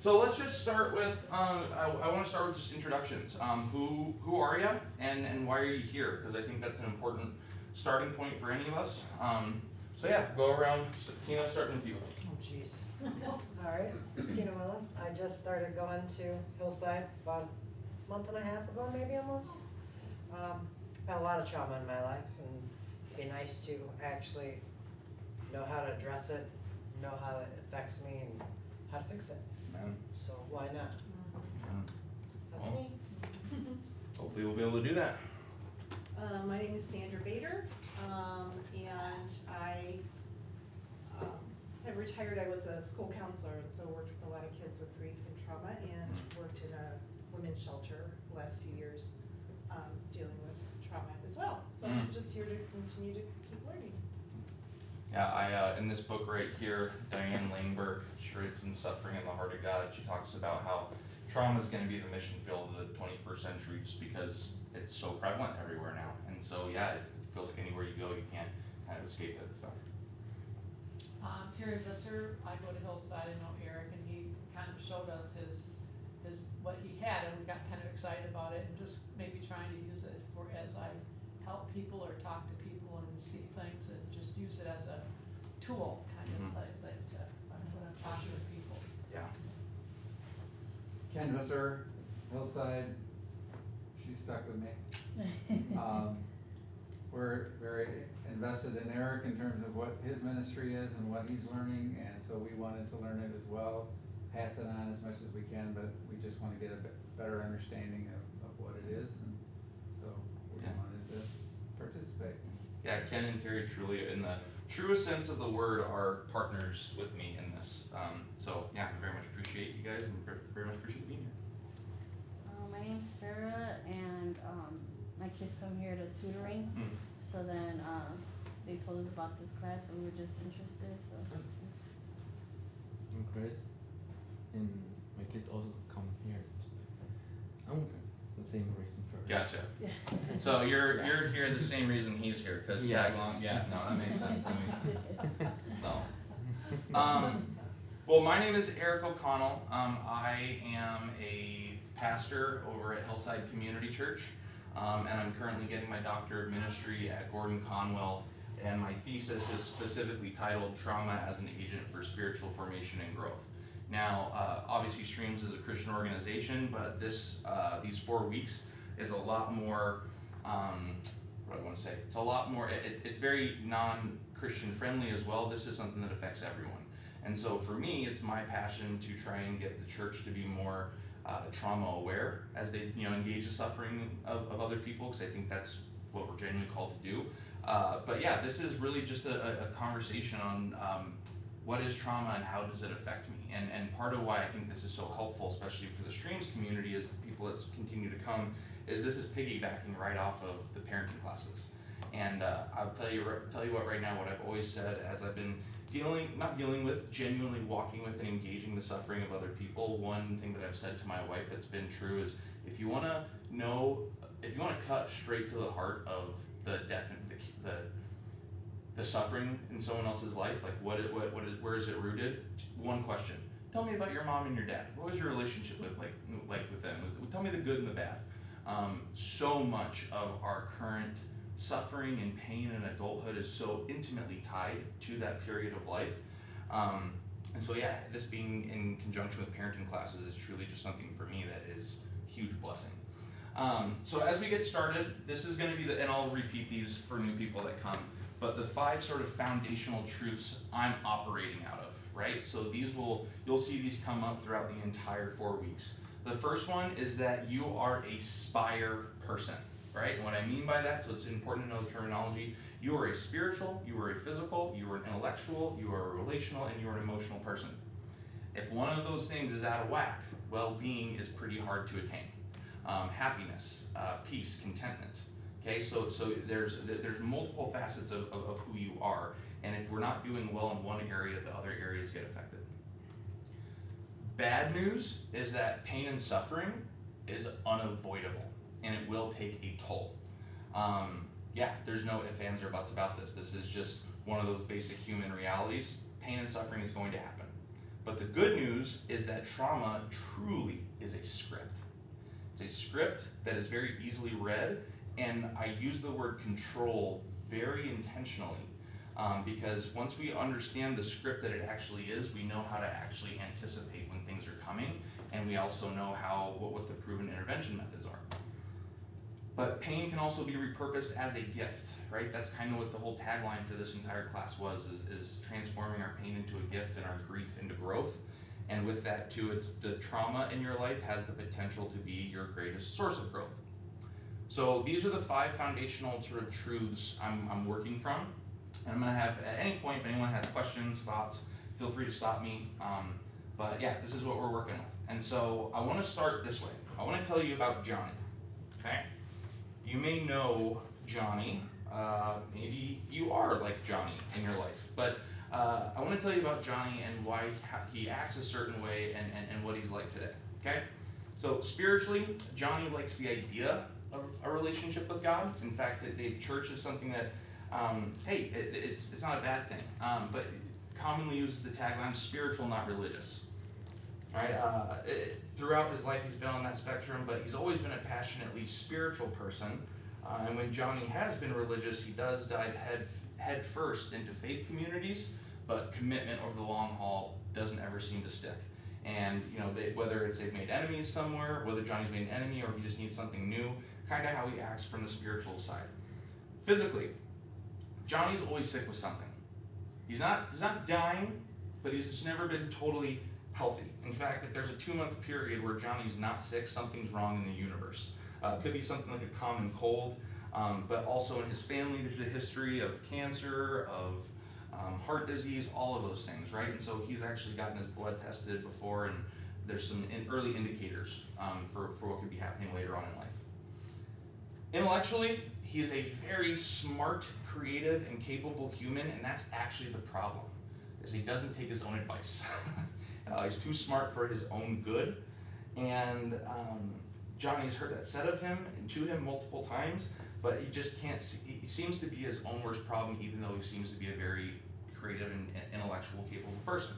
So let's just start with, I want to start with just introductions. Who are you and why are you here? Because I think that's an important starting point for any of us. So yeah, go around. Tina, starting with you. Oh, jeez. Alright, Tina Willis. I just started going to Hillside about a month and a half ago, maybe almost. Had a lot of trauma in my life, and it'd be nice to actually know how to address it, know how it affects me, and how to fix it. Man, So why not? That's Well, me. hopefully we'll be able to do that. My name is Sandra Bader, and I have retired. I was a school counselor, and so worked with a lot of kids with grief and trauma, and worked in a women's shelter the last few years, dealing with trauma as well. So I'm just here to continue to keep learning. Yeah, in this book right here, Diane Langberg, Charades and Suffering in the Heart of God, she talks about how trauma is going to be the mission field of the 21st century just because it's so prevalent everywhere now. And so, yeah, it feels like anywhere you go, you can't kind of escape it. So. Terry Visser, I go to Hillside, I know Eric, and he kind of showed us his what he had, and we got kind of excited about it, and just maybe trying to use it for as I help people or talk to people and see things, and just use it as a tool, kind of like when I'm talking to people. Yeah. Ken Visser, Hillside, she's stuck with me. We're very invested in Eric in terms of what his ministry is and what he's learning, and so we wanted to learn it as well, pass it on as much as we can, but we just want to get a better understanding of what it is, and so we wanted to participate. Yeah, Ken and Terry truly, in the truest sense of the word, are partners with me in this. So yeah, I very much appreciate you guys and very much appreciate being here. My name's Sarah, and my kids come here to tutoring. So then they told us about this class, and we were just interested. So I'm Chris, and my kids also come here. I'm the same reason for. Gotcha. yeah. So you're here the same reason he's here, because Yes. tag along. Yeah, no, that makes sense. That makes sense. So, well, my name is Eric O'Connell. I am a pastor over at Hillside Community Church, and I'm currently getting my Doctor of Ministry at Gordon Conwell, and my thesis is specifically titled Trauma as an Agent for Spiritual Formation and Growth. Now, obviously Streams is a Christian organization, but these 4 weeks is a lot more, what do I want to say? It's a lot more, it's very non-Christian friendly as well. This is something that affects everyone. And so for me, it's my passion to try and get the church to be more trauma aware as they engage the suffering of other people, because I think that's what we're genuinely called to do. But yeah, this is really just a conversation on what is trauma and how does it affect me. And part of why I think this is so helpful, especially for the Streams community, is the people that continue to come, is this is piggybacking right off of the parenting classes. And I'll tell you what right now, what I've always said as I've been genuinely walking with and engaging the suffering of other people. One thing that I've said to my wife that's been true is, if you want to cut straight to the heart of the suffering in someone else's life, like where is it rooted? One question: tell me about your mom and your dad. What was your relationship with with them? Tell me the good and the bad. So much of our current suffering and pain in adulthood is so intimately tied to that period of life. And so yeah, this being in conjunction with parenting classes is truly just something for me that is a huge blessing. So as we get started, this is going to be and I'll repeat these for new people that come, but the 5 sort of foundational truths I'm operating out of, right? So you'll see these come up throughout the entire 4 weeks. The first one is that you are a spire person, right? And what I mean by that, so it's important to know the terminology. You are a spiritual, you are a physical, you are an intellectual, you are a relational, and you are an emotional person. If one of those things is out of whack, well-being is pretty hard to attain. Happiness, peace, contentment. Okay, so there's multiple facets of who you are, and if we're not doing well in one area, the other areas get affected. Bad news is that pain and suffering is unavoidable, and it will take a toll. Yeah, there's no ifs, ands, or buts about this. This is just one of those basic human realities. Pain and suffering is going to happen. But the good news is that trauma truly is a script. It's a script that is very easily read, and I use the word control very intentionally because once we understand the script that it actually is, we know how to actually anticipate when things are coming, and we also know what the proven intervention methods are. But pain can also be repurposed as a gift, right? That's kind of what the whole tagline for this entire class is transforming our pain into a gift and our grief into growth. And with that too, it's the trauma in your life has the potential to be your greatest source of growth. So these are the 5 foundational sort of truths I'm working from. And I'm gonna have, at any point, if anyone has questions, thoughts, feel free to stop me. But yeah, this is what we're working with. And so I wanna start this way. I wanna tell you about Johnny, okay? You may know Johnny, maybe you are like Johnny in your life, but I want to tell you about Johnny and why he acts a certain way and what he's like today, okay? So spiritually, Johnny likes the idea of a relationship with God. In fact, the church is something that, hey, it's not a bad thing, but commonly uses the tagline, spiritual, not religious. Right? Throughout his life, he's been on that spectrum, but he's always been a passionately spiritual person. And when Johnny has been religious, he does dive head first into faith communities, but commitment over the long haul doesn't ever seem to stick. And whether they've made enemies somewhere, whether Johnny's made an enemy or he just needs something new, kind of how he acts from the spiritual side. Physically, Johnny's always sick with something. He's not dying, but he's just never been totally healthy. In fact, if there's a 2-month period where Johnny's not sick, something's wrong in the universe. It could be something like a common cold, but also in his family there's a history of cancer, of heart disease, all of those things, right? And so he's actually gotten his blood tested before, and there's some early indicators for what could be happening later on in life. Intellectually, he's a very smart, creative, and capable human, and that's actually the problem, is he doesn't take his own advice. He's too smart for his own good, and Johnny's heard that said of him and to him multiple times, but he just can't see, he seems to be his own worst problem, even though he seems to be a very creative and intellectual, capable person.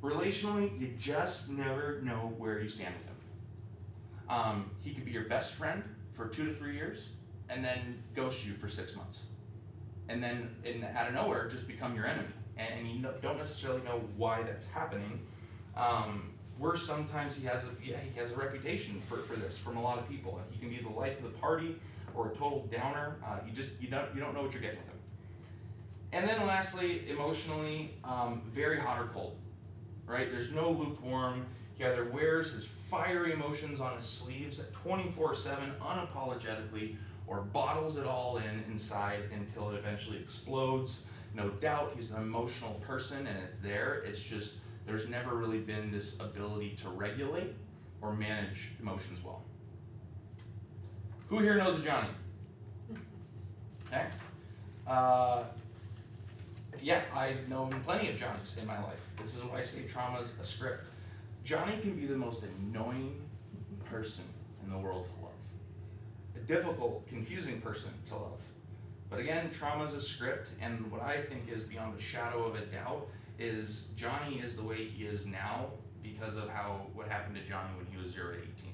Relationally, you just never know where you stand with him. He could be your best friend for 2 to 3 years, and then ghost you for 6 months. And then, out of nowhere, just become your enemy. And you don't necessarily know why that's happening. Worse, sometimes he has a reputation for this from a lot of people. He can be the life of the party or a total downer. You don't know what you're getting with him. And then lastly, emotionally, very hot or cold, right? There's no lukewarm. He either wears his fiery emotions on his sleeves at 24/7 unapologetically, or bottles it all inside until it eventually explodes. No doubt he's an emotional person and it's there. It's just there's never really been this ability to regulate or manage emotions well. Who here knows a Johnny? Okay. Yeah, I've known plenty of Johnnies in my life. This is why I say trauma's a script. Johnny can be the most annoying person in the world to love. A difficult, confusing person to love. But again, trauma's a script, and what I think is beyond a shadow of a doubt is Johnny is the way he is now because of what happened to Johnny when he was 0 to 18.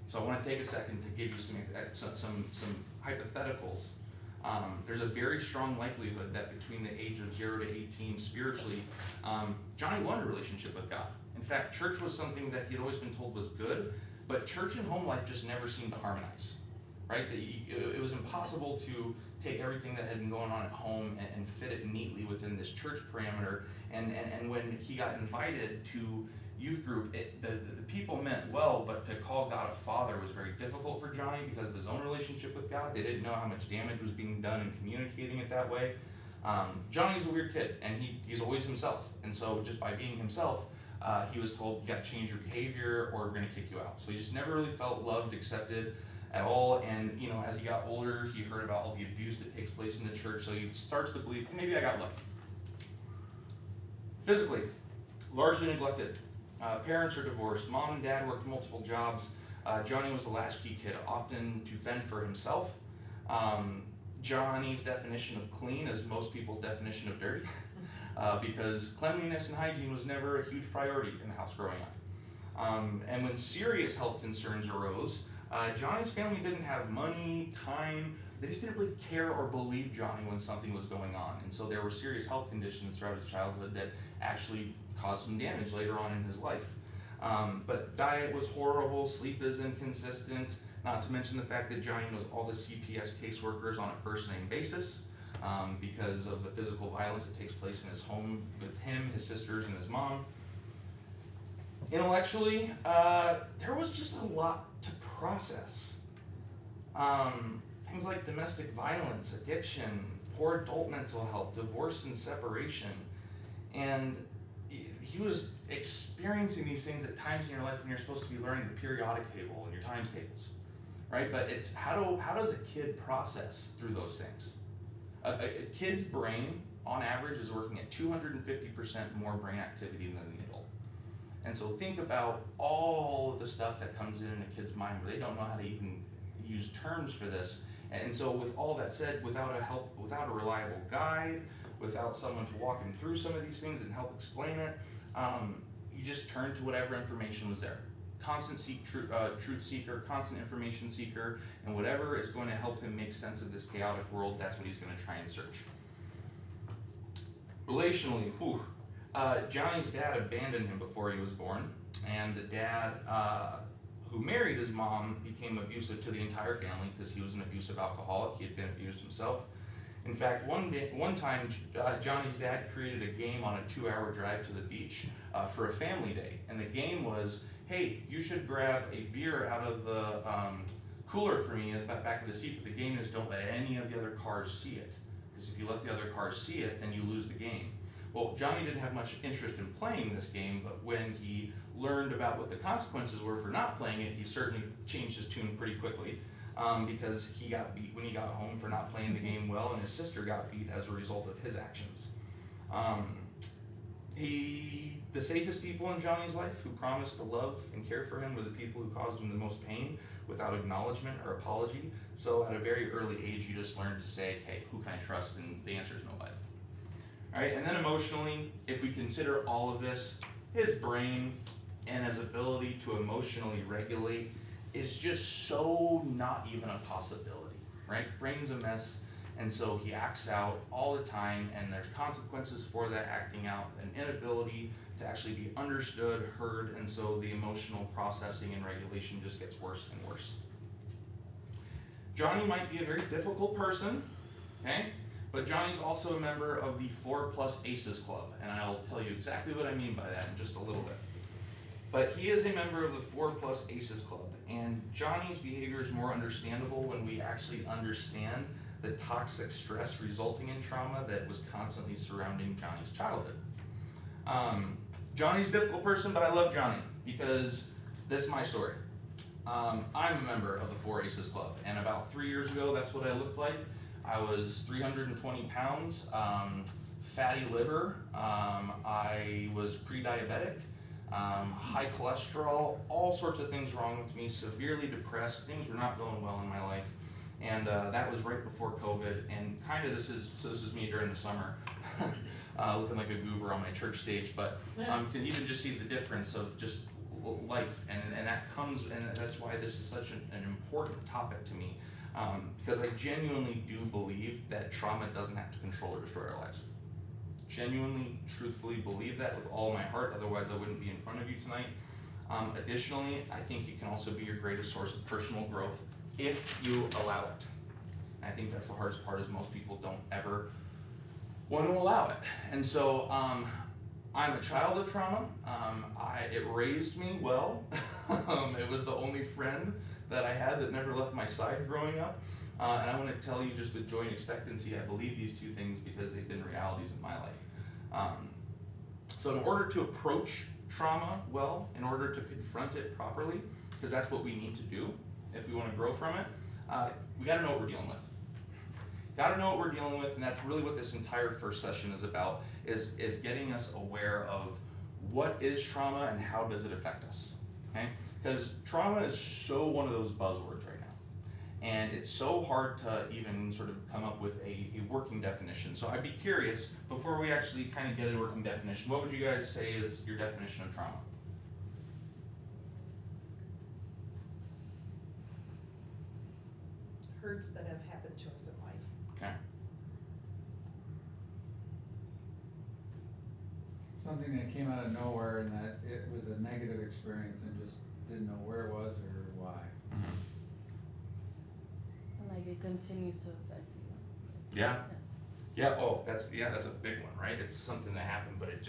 So I want to take a second to give you some hypotheticals. There's a very strong likelihood that between the age of 0 to 18 spiritually, Johnny wanted a relationship with God. In fact, church was something that he'd always been told was good, but church and home life just never seemed to harmonize, right? It was impossible to take everything that had been going on at home and fit it neatly within this church parameter. And when he got invited to youth group, the people meant well, but to call God a father was very difficult for Johnny because of his own relationship with God. They didn't know how much damage was being done in communicating it that way. Johnny's a weird kid, and he's always himself. And so just by being himself, he was told, you gotta change your behavior or we're gonna kick you out. So he just never really felt loved, accepted at all. And as he got older, he heard about all the abuse that takes place in the church, so he starts to believe, maybe I got lucky. Physically, largely neglected. Parents are divorced. Mom and dad worked multiple jobs. Johnny was a latchkey kid, often to fend for himself. Johnny's definition of clean is most people's definition of dirty. because cleanliness and hygiene was never a huge priority in the house growing up. And when serious health concerns arose, Johnny's family didn't have money, time, they just didn't really care or believe Johnny when something was going on. And so there were serious health conditions throughout his childhood that actually caused some damage later on in his life. But diet was horrible, sleep is inconsistent, not to mention the fact that Johnny knows all the CPS caseworkers on a first name basis because of the physical violence that takes place in his home with him, his sisters, and his mom. Intellectually, there was just a lot to process. Things like domestic violence, addiction, poor adult mental health, divorce and separation. And he was experiencing these things at times in your life when you're supposed to be learning the periodic table and your times tables, right? But it's how does a kid process through those things? A kid's brain, on average, is working at 250% more brain activity than the adult. And so think about all of the stuff that comes in a kid's mind where they don't know how to even use terms for this. And so with all that said, without a reliable guide, without someone to walk him through some of these things and help explain it, you just turn to whatever information was there. Constant truth seeker, constant information seeker, and whatever is going to help him make sense of this chaotic world, that's what he's going to try and search. Relationally, Johnny's dad abandoned him before he was born, and the dad who married his mom became abusive to the entire family because he was an abusive alcoholic. He had been abused himself. In fact, one time, Johnny's dad created a game on a 2-hour drive to the beach for a family day. And the game was, hey, you should grab a beer out of the cooler for me at the back of the seat. But the game is don't let any of the other cars see it. Because if you let the other cars see it, then you lose the game. Well, Johnny didn't have much interest in playing this game, but when he learned about what the consequences were for not playing it, he certainly changed his tune pretty quickly. Because he got beat when he got home for not playing the game well, and his sister got beat as a result of his actions. The safest people in Johnny's life who promised to love and care for him were the people who caused him the most pain without acknowledgement or apology. So at a very early age, you just learn to say, okay, who can I trust? And the answer is nobody. All right, and then emotionally, if we consider all of this, his brain and his ability to emotionally regulate is just so not even a possibility, right? Brain's a mess, and so he acts out all the time, and there's consequences for that acting out, an inability to actually be understood, heard, and so the emotional processing and regulation just gets worse and worse. Johnny might be a very difficult person, okay? But Johnny's also a member of the 4+ Aces Club, and I'll tell you exactly what I mean by that in just a little bit. But he is a member of the 4+ Aces Club, and Johnny's behavior is more understandable when we actually understand the toxic stress resulting in trauma that was constantly surrounding Johnny's childhood. Johnny's a difficult person, but I love Johnny because this is my story. I'm a member of the 4 Aces Club, and about 3 years ago, that's what I looked like. I was 320 pounds, fatty liver, I was pre-diabetic, high cholesterol, all sorts of things wrong with me, severely depressed, things were not going well in my life. And that was right before COVID, and kind of this is me during the summer, looking like a goober on my church stage, but can even just see the difference of just life, and that comes, and that's why this is such an important topic to me, because I genuinely do believe that trauma doesn't have to control or destroy our lives. Genuinely, truthfully believe that with all my heart, otherwise I wouldn't be in front of you tonight. Additionally, I think it can also be your greatest source of personal growth if you allow it. And I think that's the hardest part, is most people don't ever want to allow it. And so I'm a child of trauma. It raised me well. It was the only friend that I had that never left my side growing up. And I want to tell you, just with joy and expectancy, I believe these two things because they've been realities in my life. So in order to approach trauma well, in order to confront it properly, because that's what we need to do if we want to grow from it, we got to know what we're dealing with. Got to know what we're dealing with, and that's really what this entire first session is about, is getting us aware of what is trauma and how does it affect us, okay? Because trauma is so one of those buzzwords right now. And it's so hard to even sort of come up with a working definition. So I'd be curious, before we actually kind of get a working definition, what would you guys say is your definition of trauma? Hurts that have happened to us in life. Okay. Something that came out of nowhere and that it was a negative experience and just didn't know where it was or why. Mm-hmm. And like it continues to affect you. Yeah. Yeah. Oh, that's a big one, right? It's something that happened, but it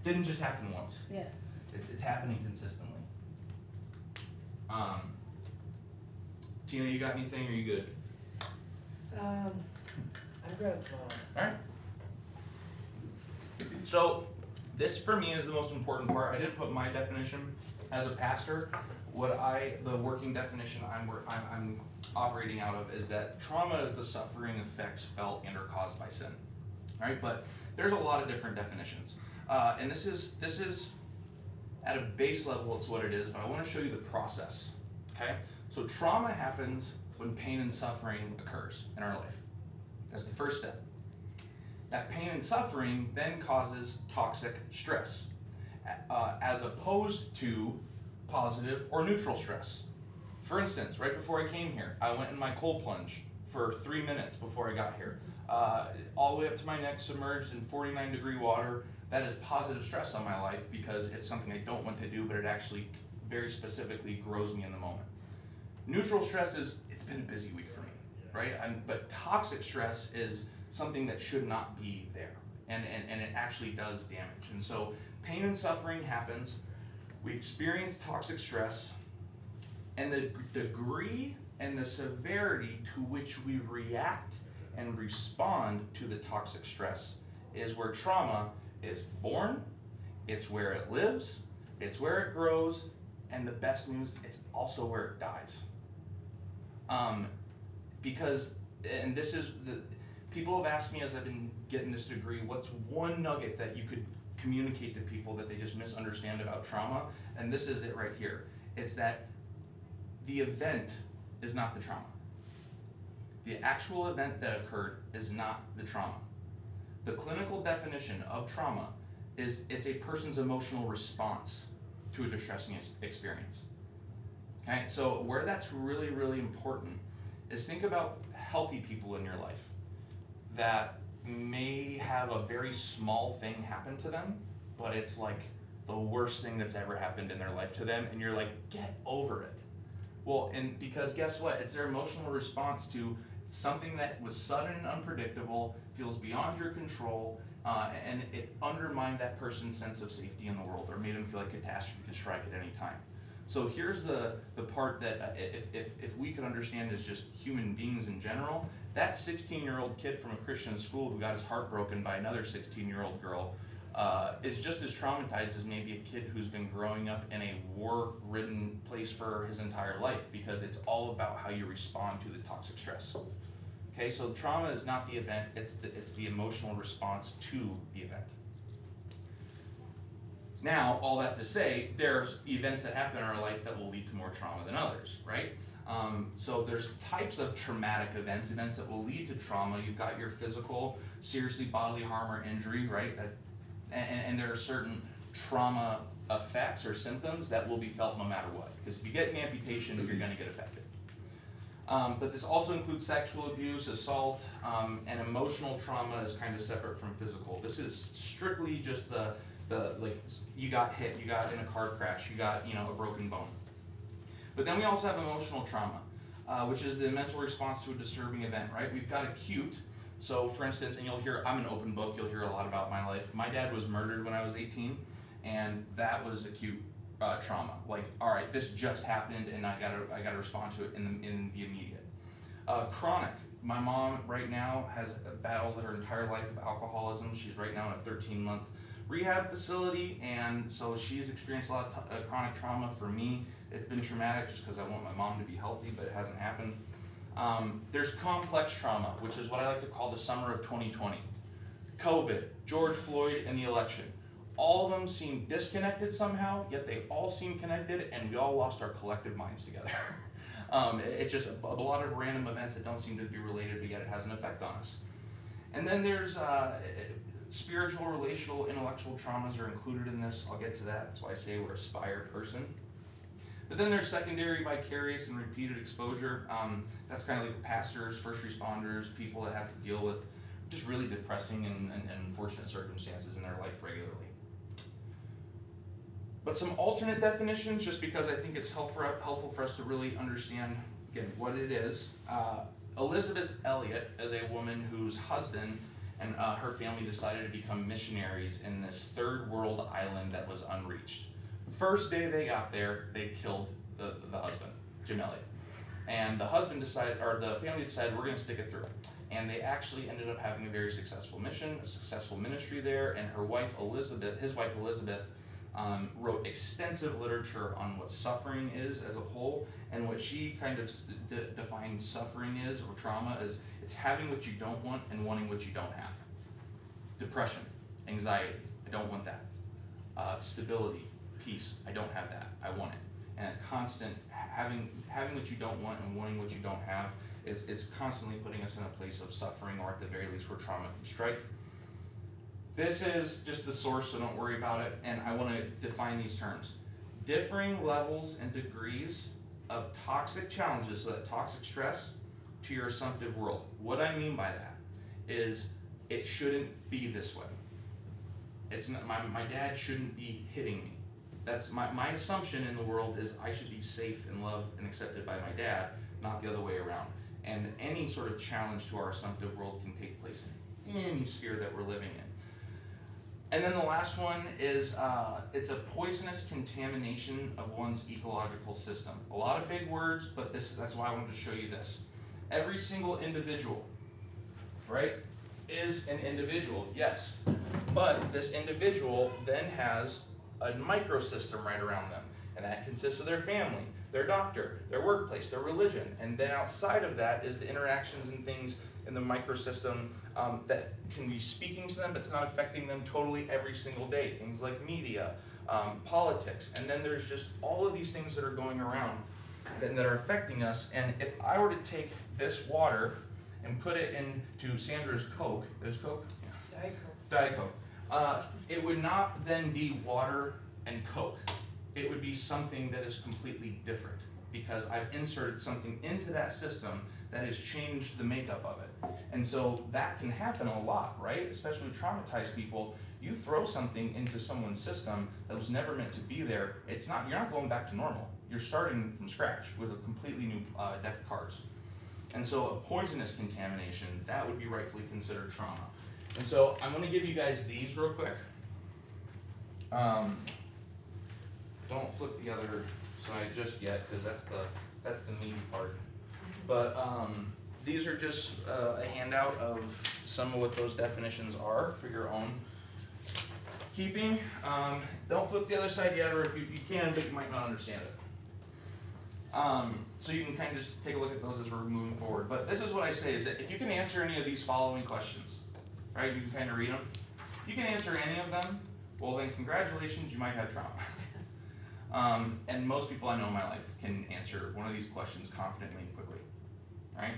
didn't just happen once. Yeah. It's happening consistently. Tina, you got anything, or you good? I'm good. Alright. So, this for me is the most important part. I didn't put my definition as a pastor. The working definition I'm operating out of is that trauma is the suffering effects felt and or caused by sin. Alright, but there's a lot of different definitions. And this is at a base level, it's what it is, but I want to show you the process. Okay? So trauma happens when pain and suffering occurs in our life. That's the first step. That pain and suffering then causes toxic stress, as opposed to positive or neutral stress. For instance, right before I came here, I went in my cold plunge for 3 minutes before I got here. All the way up to my neck, submerged in 49-degree water. That is positive stress on my life because it's something I don't want to do, but it actually very specifically grows me in the moment. Neutral stress is, it's been a busy week for me, right? But toxic stress is something that should not be there, and it actually does damage. And so pain and suffering happens, we experience toxic stress, and the degree and the severity to which we react and respond to the toxic stress is where trauma is born, it's where it lives, it's where it grows, and the best news, it's also where it dies. Because, and this is people have asked me as I've been getting this degree, what's one nugget that you could communicate to people that they just misunderstand about trauma? And this is it right here. It's that the event is not the trauma. The actual event that occurred is not the trauma. The clinical definition of trauma is it's a person's emotional response to a distressing experience. Okay, so where that's really, really important is think about healthy people in your life that may have a very small thing happen to them, but it's like the worst thing that's ever happened in their life to them, and you're like, get over it. Well, and because guess what? It's their emotional response to something that was sudden and unpredictable, feels beyond your control, and it undermined that person's sense of safety in the world, or made them feel like catastrophe could strike at any time. So here's the part that if we could understand as just human beings in general, that 16-year-old kid from a Christian school who got his heart broken by another 16-year-old girl is just as traumatized as maybe a kid who's been growing up in a war-ridden place for his entire life, because it's all about how you respond to the toxic stress. Okay, so trauma is not the event, it's the emotional response to the event. Now, all that to say, there's events that happen in our life that will lead to more trauma than others, right? So there's types of traumatic events that will lead to trauma. You've got your physical, seriously bodily harm or injury, right? And there are certain trauma effects or symptoms that will be felt no matter what. Because if you get an amputation, you're going to get affected. But this also includes sexual abuse, assault, and emotional trauma is kind of separate from physical. This is strictly just the like you got hit, you got in a car crash, you got a broken bone. But then we also have emotional trauma, which is the mental response to a disturbing event, right? We've got acute. So for instance, and you'll hear, I'm an open book, you'll hear a lot about my life. My dad was murdered when I was 18, and that was acute trauma. Like, all right, this just happened, and I gotta respond to it in the immediate. Chronic. My mom right now has battled her entire life with alcoholism. She's right now in a 13-month rehab facility, and so she's experienced a lot of chronic trauma. For me, it's been traumatic just because I want my mom to be healthy, but it hasn't happened. There's complex trauma, which is what I like to call the summer of 2020. COVID, George Floyd, and the election. All of them seem disconnected somehow, yet they all seem connected, and we all lost our collective minds together. It's just a lot of random events that don't seem to be related, but yet it has an effect on us. And then there's spiritual, relational, intellectual traumas are included in this. I'll get to that. That's why I say we're a SPIRE person. But then there's secondary, vicarious, and repeated exposure. That's kind of like pastors, first responders, people that have to deal with just really depressing and unfortunate circumstances in their life regularly. But some alternate definitions, just because I think it's helpful for us to really understand, again, what it is. Elizabeth Elliot is a woman whose husband and her family decided to become missionaries in this third world island that was unreached. First day they got there, they killed the husband, Jim Elliot. And the husband decided, or the family decided, we're gonna stick it through. And they actually ended up having a very successful mission, a successful ministry there, and his wife Elizabeth, wrote extensive literature on what suffering is as a whole, and what she kind of defined suffering is, or trauma, is it's having what you don't want and wanting what you don't have. Depression, anxiety, I don't want that. Stability, peace, I don't have that, I want it. And a constant having what you don't want and wanting what you don't have is constantly putting us in a place of suffering, or at the very least where trauma can strike. This is just the source, so don't worry about it, and I want to define these terms. Differing levels and degrees of toxic challenges, so that toxic stress, to your assumptive world. What I mean by that is it shouldn't be this way. It's not, my dad shouldn't be hitting me. That's my assumption in the world is I should be safe and loved and accepted by my dad, not the other way around. And any sort of challenge to our assumptive world can take place in any sphere that we're living in. And then the last one is it's a poisonous contamination of one's ecological system. A lot of big words, but that's why I wanted to show you this. Every single individual, right, is an individual, yes. But this individual then has a microsystem right around them, and that consists of their family, their doctor, their workplace, their religion, and then outside of that is the interactions and things in the microsystem that can be speaking to them, but it's not affecting them totally every single day. Things like media, politics, and then there's just all of these things that are going around that are affecting us. And if I were to take this water and put it into Sandra's Coke, there's Coke? Yeah. Diet Coke. It would not then be water and Coke. It would be something that is completely different, because I've inserted something into that system that has changed the makeup of it. And so that can happen a lot, right? Especially with traumatized people. You throw something into someone's system that was never meant to be there, you're not going back to normal. You're starting from scratch with a completely new deck of cards. And so a poisonous contamination, that would be rightfully considered trauma. And so I'm gonna give you guys these real quick. Don't flip the other side just yet, because that's the meaty part. But these are just a handout of some of what those definitions are for your own keeping. Don't flip the other side yet, or if you can, but you might not understand it. So you can kind of just take a look at those as we're moving forward. But this is what I say, is that if you can answer any of these following questions, right, you can kind of read them. If you can answer any of them, well then congratulations, you might have trauma. And most people I know in my life can answer one of these questions confidently and quickly, right?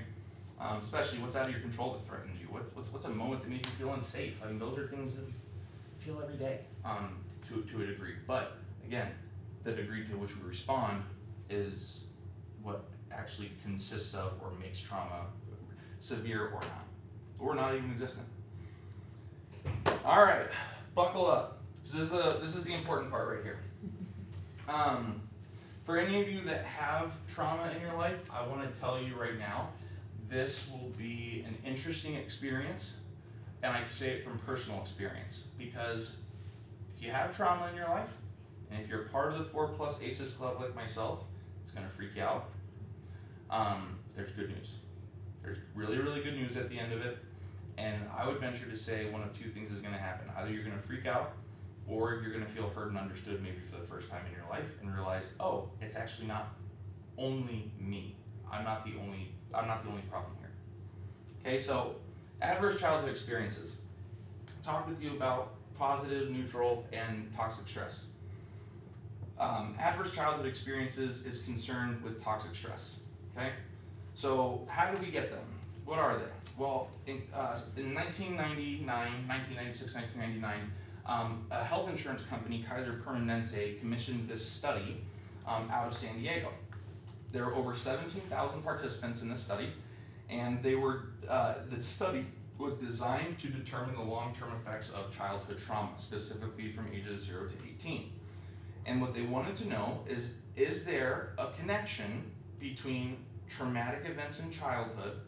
Especially what's out of your control that threatens you. What's a moment that makes you feel unsafe? I mean, those are things that we feel every day to a degree. But again, the degree to which we respond is what actually consists of or makes trauma severe or not even existent. All right, buckle up. This is the important part right here. For any of you that have trauma in your life, I want to tell you right now, this will be an interesting experience, and I say it from personal experience, because if you have trauma in your life, and if you're part of the 4+ ACEs Club like myself, it's going to freak you out. There's good news. There's really, really good news at the end of it, and I would venture to say one of two things is going to happen. Either you're going to freak out, or you're going to feel heard and understood maybe for the first time in your life and realize, oh, it's actually not only me. I'm not the only problem here. Okay, so adverse childhood experiences. Talk with you about positive, neutral, and toxic stress. Adverse childhood experiences is concerned with toxic stress. okay? So how did we get them? What are they? Well, in 1999, 1996, 1999, a health insurance company, Kaiser Permanente, commissioned this study out of San Diego. There were over 17,000 participants in this study, and the study was designed to determine the long-term effects of childhood trauma, specifically from ages 0 to 18. And what they wanted to know is there a connection between traumatic events in childhood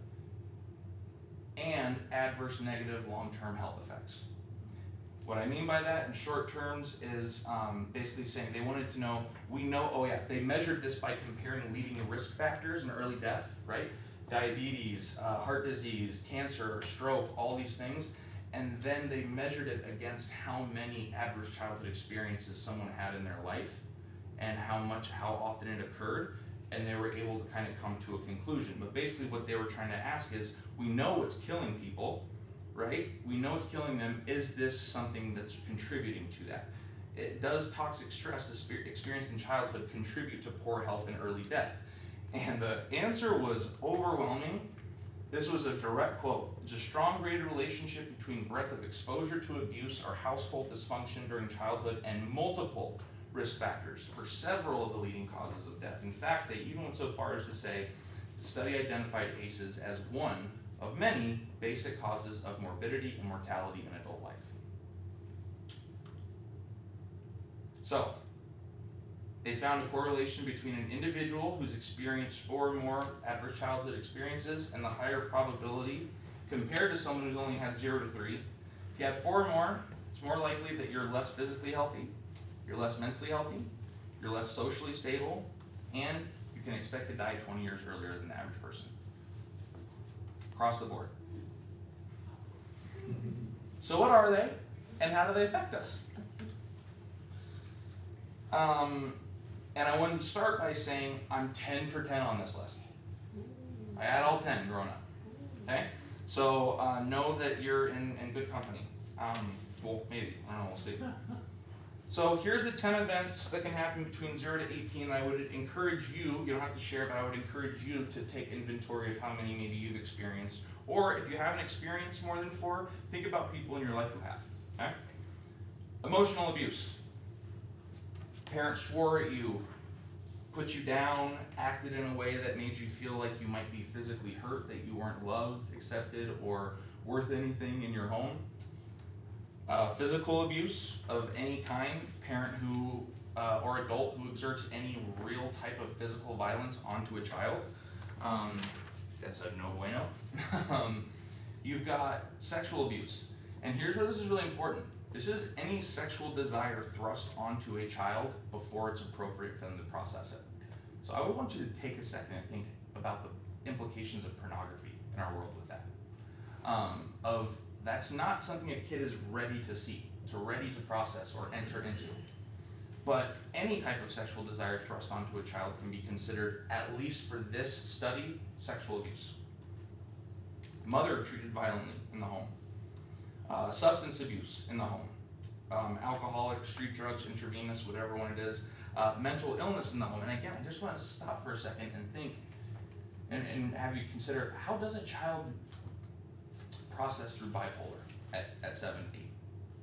and adverse negative long-term health effects? What I mean by that in short terms is basically saying they wanted to know, they measured this by comparing leading risk factors in early death, right? Diabetes, heart disease, cancer, stroke, all these things. And then they measured it against how many adverse childhood experiences someone had in their life and how often it occurred. And they were able to kind of come to a conclusion. But basically what they were trying to ask is, we know it's killing people, right? We know it's killing them. Is this something that's contributing to that? Does toxic stress experienced in childhood contribute to poor health and early death? And the answer was overwhelming. This was a direct quote. There's a strong graded relationship between breadth of exposure to abuse or household dysfunction during childhood and multiple risk factors for several of the leading causes of death. In fact, they even went so far as to say the study identified ACEs as one of many basic causes of morbidity and mortality in adult life. So, they found a correlation between an individual who's experienced 4 or more adverse childhood experiences and the higher probability compared to someone who's only had 0 to 3. If you had 4 or more, it's more likely that you're less physically healthy, you're less mentally healthy, you're less socially stable, and you can expect to die 20 years earlier than the average person. Across the board. So what are they, and how do they affect us? And I want to start by saying I'm 10 for 10 on this list. I had all 10 growing up. Okay? So know that you're in good company. Well, maybe. I don't know. We'll see. So here's the 10 events that can happen between 0 to 18. I would encourage you don't have to share, but I would encourage you to take inventory of how many maybe you've experienced. Or if you haven't experienced more than 4, think about people in your life who have. Okay? Emotional abuse. Parents swore at you, put you down, acted in a way that made you feel like you might be physically hurt, that you weren't loved, accepted, or worth anything in your home. Physical abuse of any kind, parent who or adult who exerts any real type of physical violence onto a child. That's a no bueno. You've got sexual abuse. And here's where this is really important. This is any sexual desire thrust onto a child before it's appropriate for them to process it. So I would want you to take a second and think about the implications of pornography in our world with that. That's not something a kid is ready to see, ready to process or enter into. But any type of sexual desire thrust onto a child can be considered, at least for this study, sexual abuse. Mother treated violently in the home. Substance abuse in the home. Alcoholic, street drugs, intravenous, whatever one it is. Mental illness in the home. And again, I just want to stop for a second and think and have you consider, how does a child process through bipolar at 7, 8?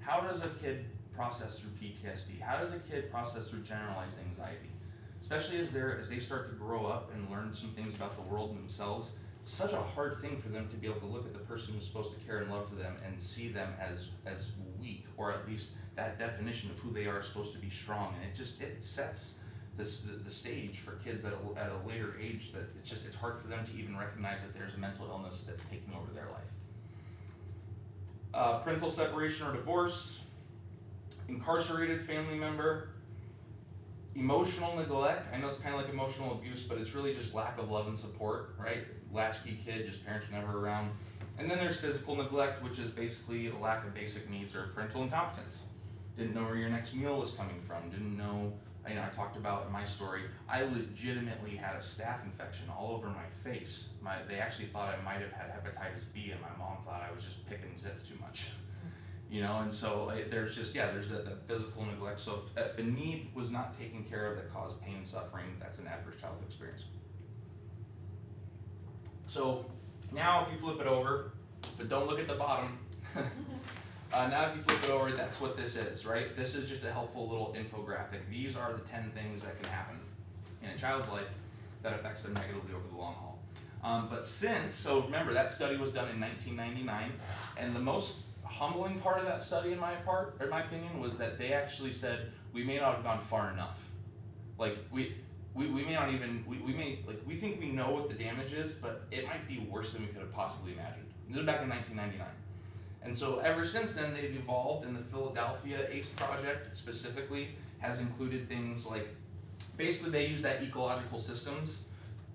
How does a kid process through PTSD? How does a kid process through generalized anxiety? Especially as they start to grow up and learn some things about the world and themselves. It's such a hard thing for them to be able to look at the person who's supposed to care and love for them and see them as weak, or at least that definition of who they are supposed to be strong. And it sets the stage for kids at a later age that it's hard for them to even recognize that there's a mental illness that's taking over their life. Parental separation or divorce, incarcerated family member, emotional neglect. I know it's kind of like emotional abuse, but it's really just lack of love and support, right? Latchkey kid, just parents were never around. And then there's physical neglect, which is basically a lack of basic needs or parental incompetence. Didn't know where your next meal was coming from, didn't know, I talked about in my story, I legitimately had a staph infection all over my face. They actually thought I might have had hepatitis B, and my mom thought I was just picking zits too much. And so there's that physical neglect. So if a need was not taken care of that caused pain and suffering, that's an adverse childhood experience. So now if you flip it over, but don't look at the bottom. Now if you flip it over, that's what this is, right? This is just a helpful little infographic. These are the 10 things that can happen in a child's life that affects them negatively over the long haul. So remember that study was done in 1999, and the most humbling part of that study in my opinion was that they actually said we may not have gone far enough. Like we may not even, we think we know what the damage is, but it might be worse than we could have possibly imagined. This was back in 1999. And so ever since then, they've evolved, and the Philadelphia ACE project specifically has included things like, basically they use that ecological systems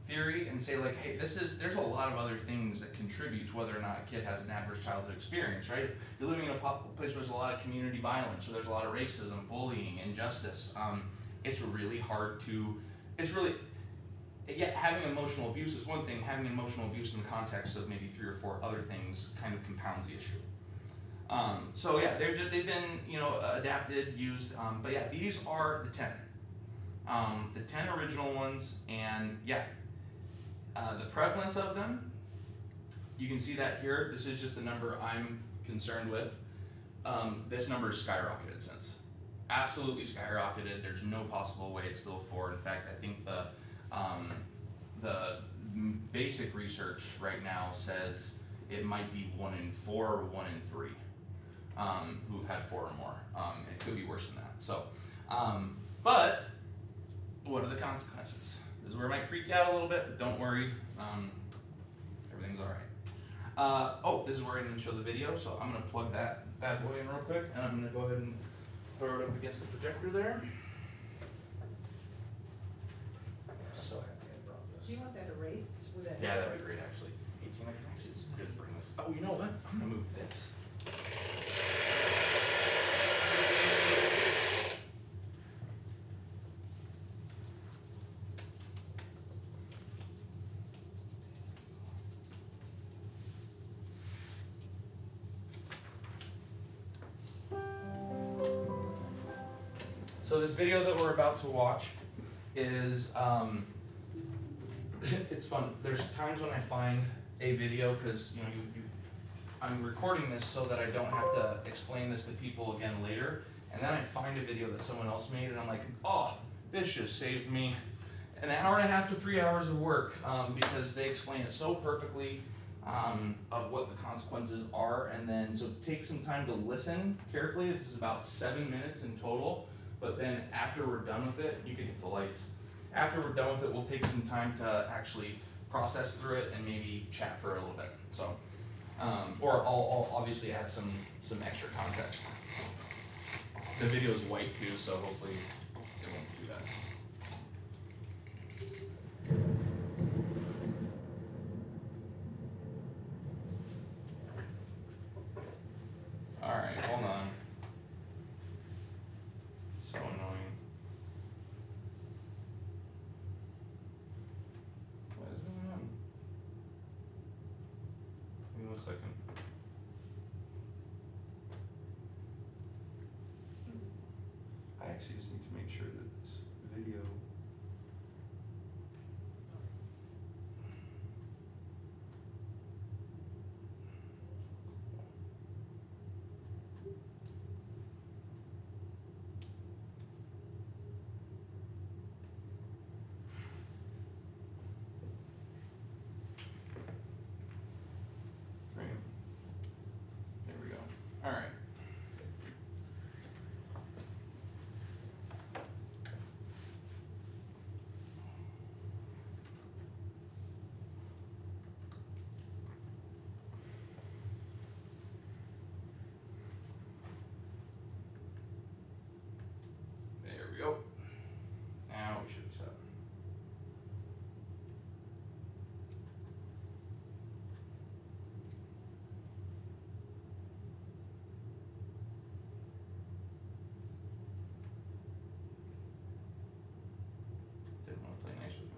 theory and say like, hey, there's a lot of other things that contribute to whether or not a kid has an adverse childhood experience, right? If you're living in a place where there's a lot of community violence, where there's a lot of racism, bullying, injustice, it's really hard to, having emotional abuse is one thing, having emotional abuse in the context of maybe 3 or 4 other things kind of compounds the issue. They've been, adapted, used, but yeah, these are the 10. The 10 original ones, and the prevalence of them, you can see that here. This is just the number I'm concerned with. This number has skyrocketed since. Absolutely skyrocketed. There's no possible way it's still 4. In fact, I think the basic research right now says it might be 1 in 4 or 1 in 3 who've had 4 or more. It could be worse than that. So, but what are the consequences? This is where it might freak you out a little bit, but don't worry, everything's all right. This is where I'm going to show the video, so I'm going to plug that bad boy in real quick, and I'm going to go ahead and throw it up against the projector there. So happy I brought this. Do you want that erased? Would that Yeah, that'd be great, actually. 18, I can actually just bring this. Oh, you know what? I'm going to move this. So this video that we're about to watch is, it's fun. There's times when I find a video, because I'm recording this so that I don't have to explain this to people again later, and then I find a video that someone else made, and I'm like, oh, this just saved me an hour and a half to 3 hours of work, because they explain it so perfectly of what the consequences are, and then so take some time to listen carefully. This is about 7 minutes in total. But then after we're done with it, you can hit the lights. After we're done with it, we'll take some time to actually process through it and maybe chat for a little bit. So, or I'll obviously add some extra context. The video is white too, so hopefully it won't do that. All right, hold on. So annoying. What is going on? Give me 1 second. I actually just need to make sure that this video. Great. There we go. All right. There we go. Now we should be set. Didn't want to play nice with me.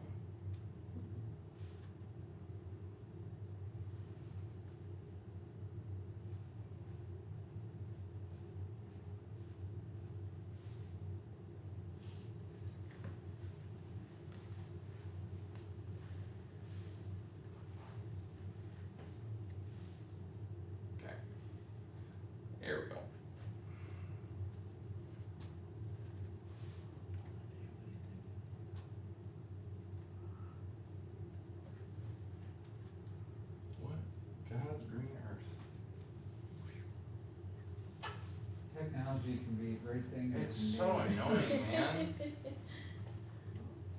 technology can be a great thing. or it It's can be- so annoying, man. Is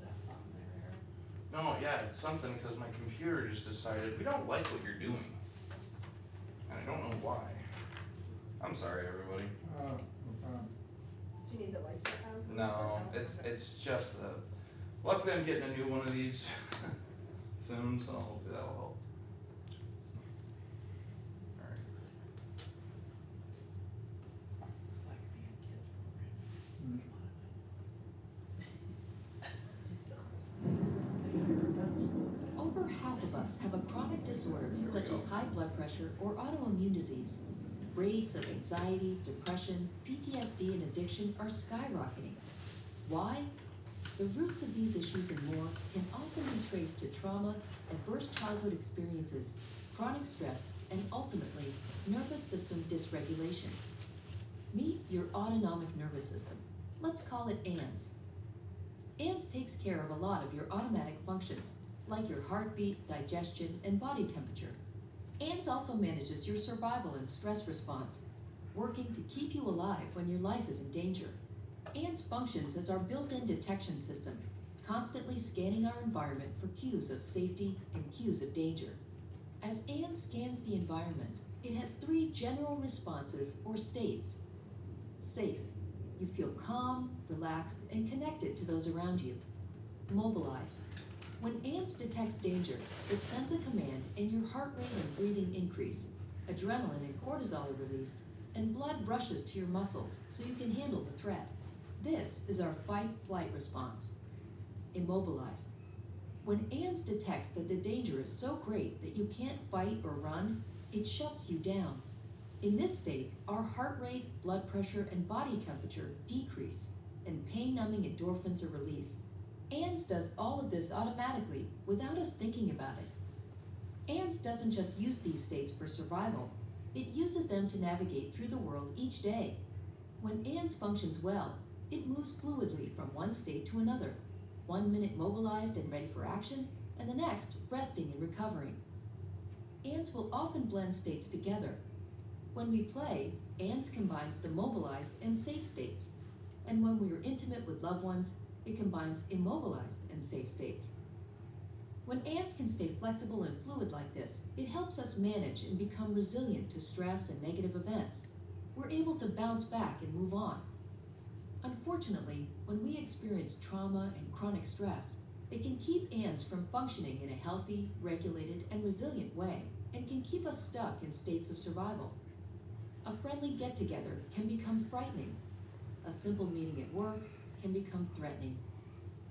that something there, Eric? No, yeah, it's something because my computer just decided we don't like what you're doing. And I don't know why. I'm sorry, everybody. Oh, no problem. Do you need the lights back on? for this No, part? it's just the, luckily I'm getting a new one of these soon, so hopefully that'll help. Alright. It's like being kids Mm. program. Over half of us have a chronic disorder There we such as go. high blood pressure or autoimmune disease. Rates of anxiety, depression, PTSD, and addiction are skyrocketing. Why? The roots of these issues and more can often be traced to trauma, adverse childhood experiences, chronic stress, and ultimately, nervous system dysregulation. Meet your autonomic nervous system. Let's call it ANS. ANS takes care of a lot of your automatic functions, like your heartbeat, digestion, and body temperature. ANS also manages your survival and stress response, working to keep you alive when your life is in danger. ANS functions as our built-in detection system, constantly scanning our environment for cues of safety and cues of danger. As ANS scans the environment, it has 3 general responses or states. Safe. You feel calm, relaxed, and connected to those around you. Mobilized. When ANS detects danger, it sends a command and your heart rate and breathing increase, adrenaline and cortisol are released, and blood rushes to your muscles so you can handle the threat. This is our fight-flight response. Immobilized. When ANS detects that the danger is so great that you can't fight or run, it shuts you down. In this state, our heart rate, blood pressure, and body temperature decrease, and pain-numbing endorphins are released. ANS does all of this automatically without us thinking about it. ANS doesn't just use these states for survival, it uses them to navigate through the world each day. When ANS functions well, it moves fluidly from one state to another, 1 minute mobilized and ready for action, and the next resting and recovering. ANS will often blend states together. When we play, ANS combines the mobilized and safe states, and when we are intimate with loved ones, it combines immobilized and safe states. When ANS can stay flexible and fluid like this, it helps us manage and become resilient to stress and negative events. We're able to bounce back and move on. Unfortunately, when we experience trauma and chronic stress, it can keep ANS from functioning in a healthy, regulated, and resilient way, and can keep us stuck in states of survival. A friendly get-together can become frightening. A simple meeting at work can become threatening.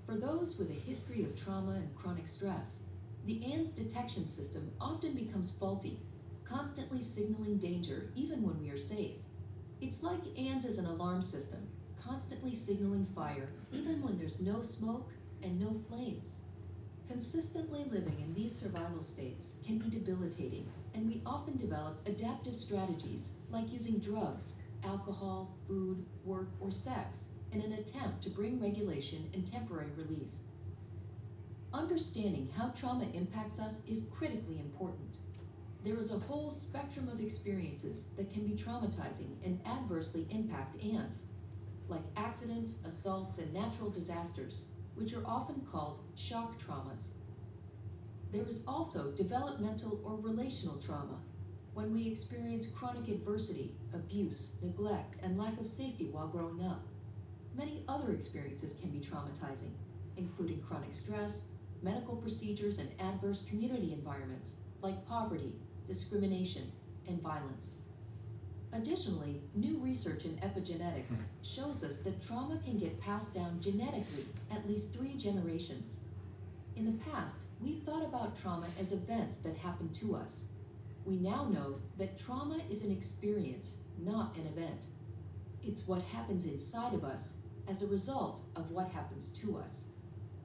For those with a history of trauma and chronic stress, the ANS detection system often becomes faulty, constantly signaling danger even when we are safe. It's like ANS is an alarm system, constantly signaling fire even when there's no smoke and no flames. Consistently living in these survival states can be debilitating, and we often develop adaptive strategies like using drugs, alcohol, food, work, or sex in an attempt to bring regulation and temporary relief. Understanding how trauma impacts us is critically important. There is a whole spectrum of experiences that can be traumatizing and adversely impact ANS, like accidents, assaults, and natural disasters, which are often called shock traumas. There is also developmental or relational trauma, when we experience chronic adversity, abuse, neglect, and lack of safety while growing up. Many other experiences can be traumatizing, including chronic stress, medical procedures, and adverse community environments like poverty, discrimination, and violence. Additionally, new research in epigenetics shows us that trauma can get passed down genetically at least 3 generations. In the past, we thought about trauma as events that happen to us. We now know that trauma is an experience, not an event. It's what happens inside of us as a result of what happens to us.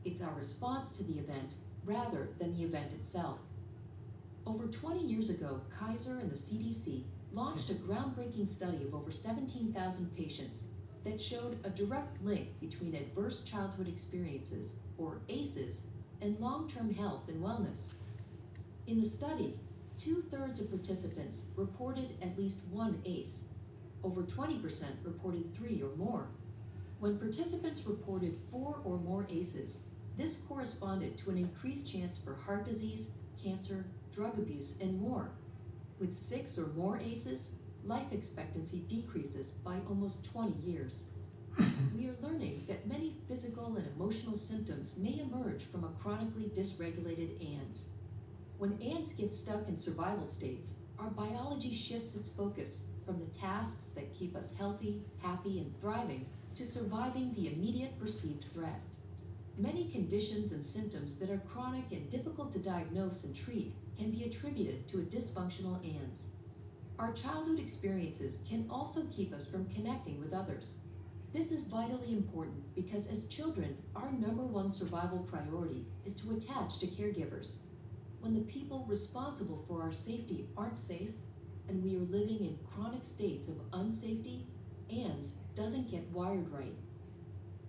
It's our response to the event rather than the event itself. Over 20 years ago, Kaiser and the CDC launched a groundbreaking study of over 17,000 patients that showed a direct link between adverse childhood experiences, or ACEs, and long-term health and wellness. In the study, 2/3 of participants reported at least one ACE. Over 20% reported 3 or more. When participants reported 4 or more ACEs, this corresponded to an increased chance for heart disease, cancer, drug abuse, and more. With 6 or more ACEs, life expectancy decreases by almost 20 years. We are learning that many physical and emotional symptoms may emerge from a chronically dysregulated ANS. When ANS gets stuck in survival states, our biology shifts its focus from the tasks that keep us healthy, happy, and thriving to surviving the immediate perceived threat. Many conditions and symptoms that are chronic and difficult to diagnose and treat can be attributed to a dysfunctional ANS. Our childhood experiences can also keep us from connecting with others. This is vitally important because as children, our #1 survival priority is to attach to caregivers. When the people responsible for our safety aren't safe, and we are living in chronic states of unsafety, ANS doesn't get wired right.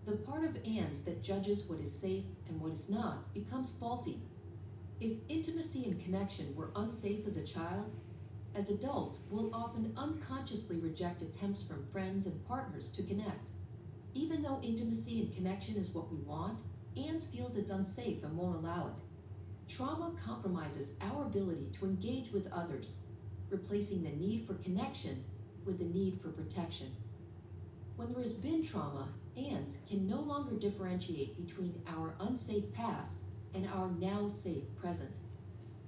The part of ANS that judges what is safe and what is not becomes faulty. If intimacy and connection were unsafe as a child, as adults, we'll often unconsciously reject attempts from friends and partners to connect. Even though intimacy and connection is what we want, ANS feels it's unsafe and won't allow it. Trauma compromises our ability to engage with others, replacing the need for connection with the need for protection. When there has been trauma, ANS can no longer differentiate between our unsafe past and our now safe present.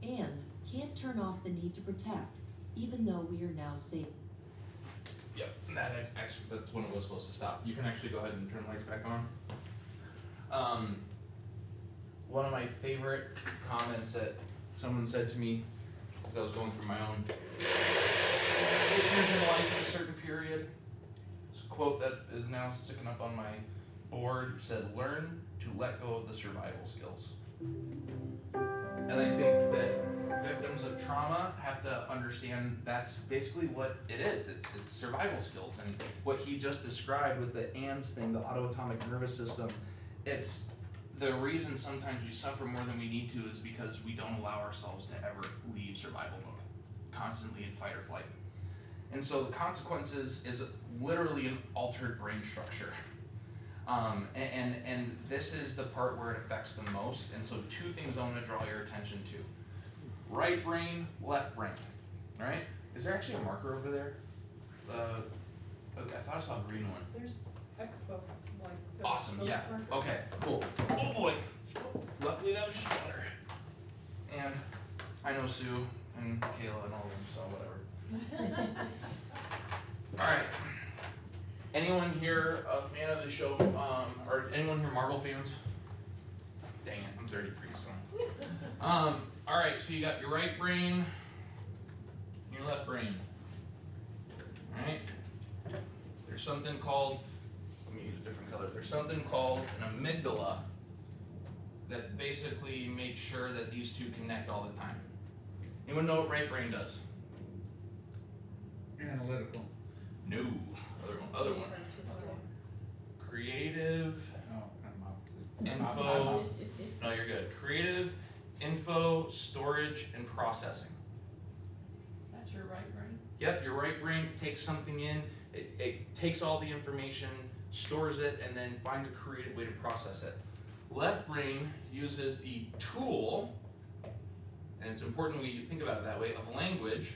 ANS can't turn off the need to protect, even though we are now safe. Yep, and that's when it was supposed to stop. You can actually go ahead and turn the lights back on. One of my favorite comments that someone said to me as I was going through my own issues in life at a certain period. It's a quote that is now sticking up on my board. It said, "Learn to let go of the survival skills." And I think that victims of trauma have to understand that's basically what it is. It's survival skills. And what he just described with the ANS thing, the autonomic nervous system, it's the reason sometimes we suffer more than we need to is because we don't allow ourselves to ever leave survival mode, constantly in fight or flight. And so the consequences is literally an altered brain structure. And this is the part where it affects the most. And so 2 things I want to draw your attention to. Right brain, left brain, right? Is there actually a marker over there? Okay, I thought I saw a green one. There's expo, like. the Awesome, post yeah, markers. okay, cool. Oh boy, luckily that was just water. And I know Sue and Kayla and all of them, so whatever. Alright. Anyone here a fan of the show, or anyone here Marvel fans? Dang it, I'm 33, so. Alright, so you got your right brain, and your left brain. Alright? There's something called, let me use a different color. There's something called an amygdala that basically makes sure that these 2 connect all the time. Anyone know what right brain does? Analytical. No. Other one. Artistic. Creative Oh, I'm opposite. info. No, you're good. Creative info, storage, and processing. That's your right brain? Yep, your right brain takes something in, it takes all the information, stores it, and then finds a creative way to process it. Left brain uses the tool, and it's important we think about it that way, of language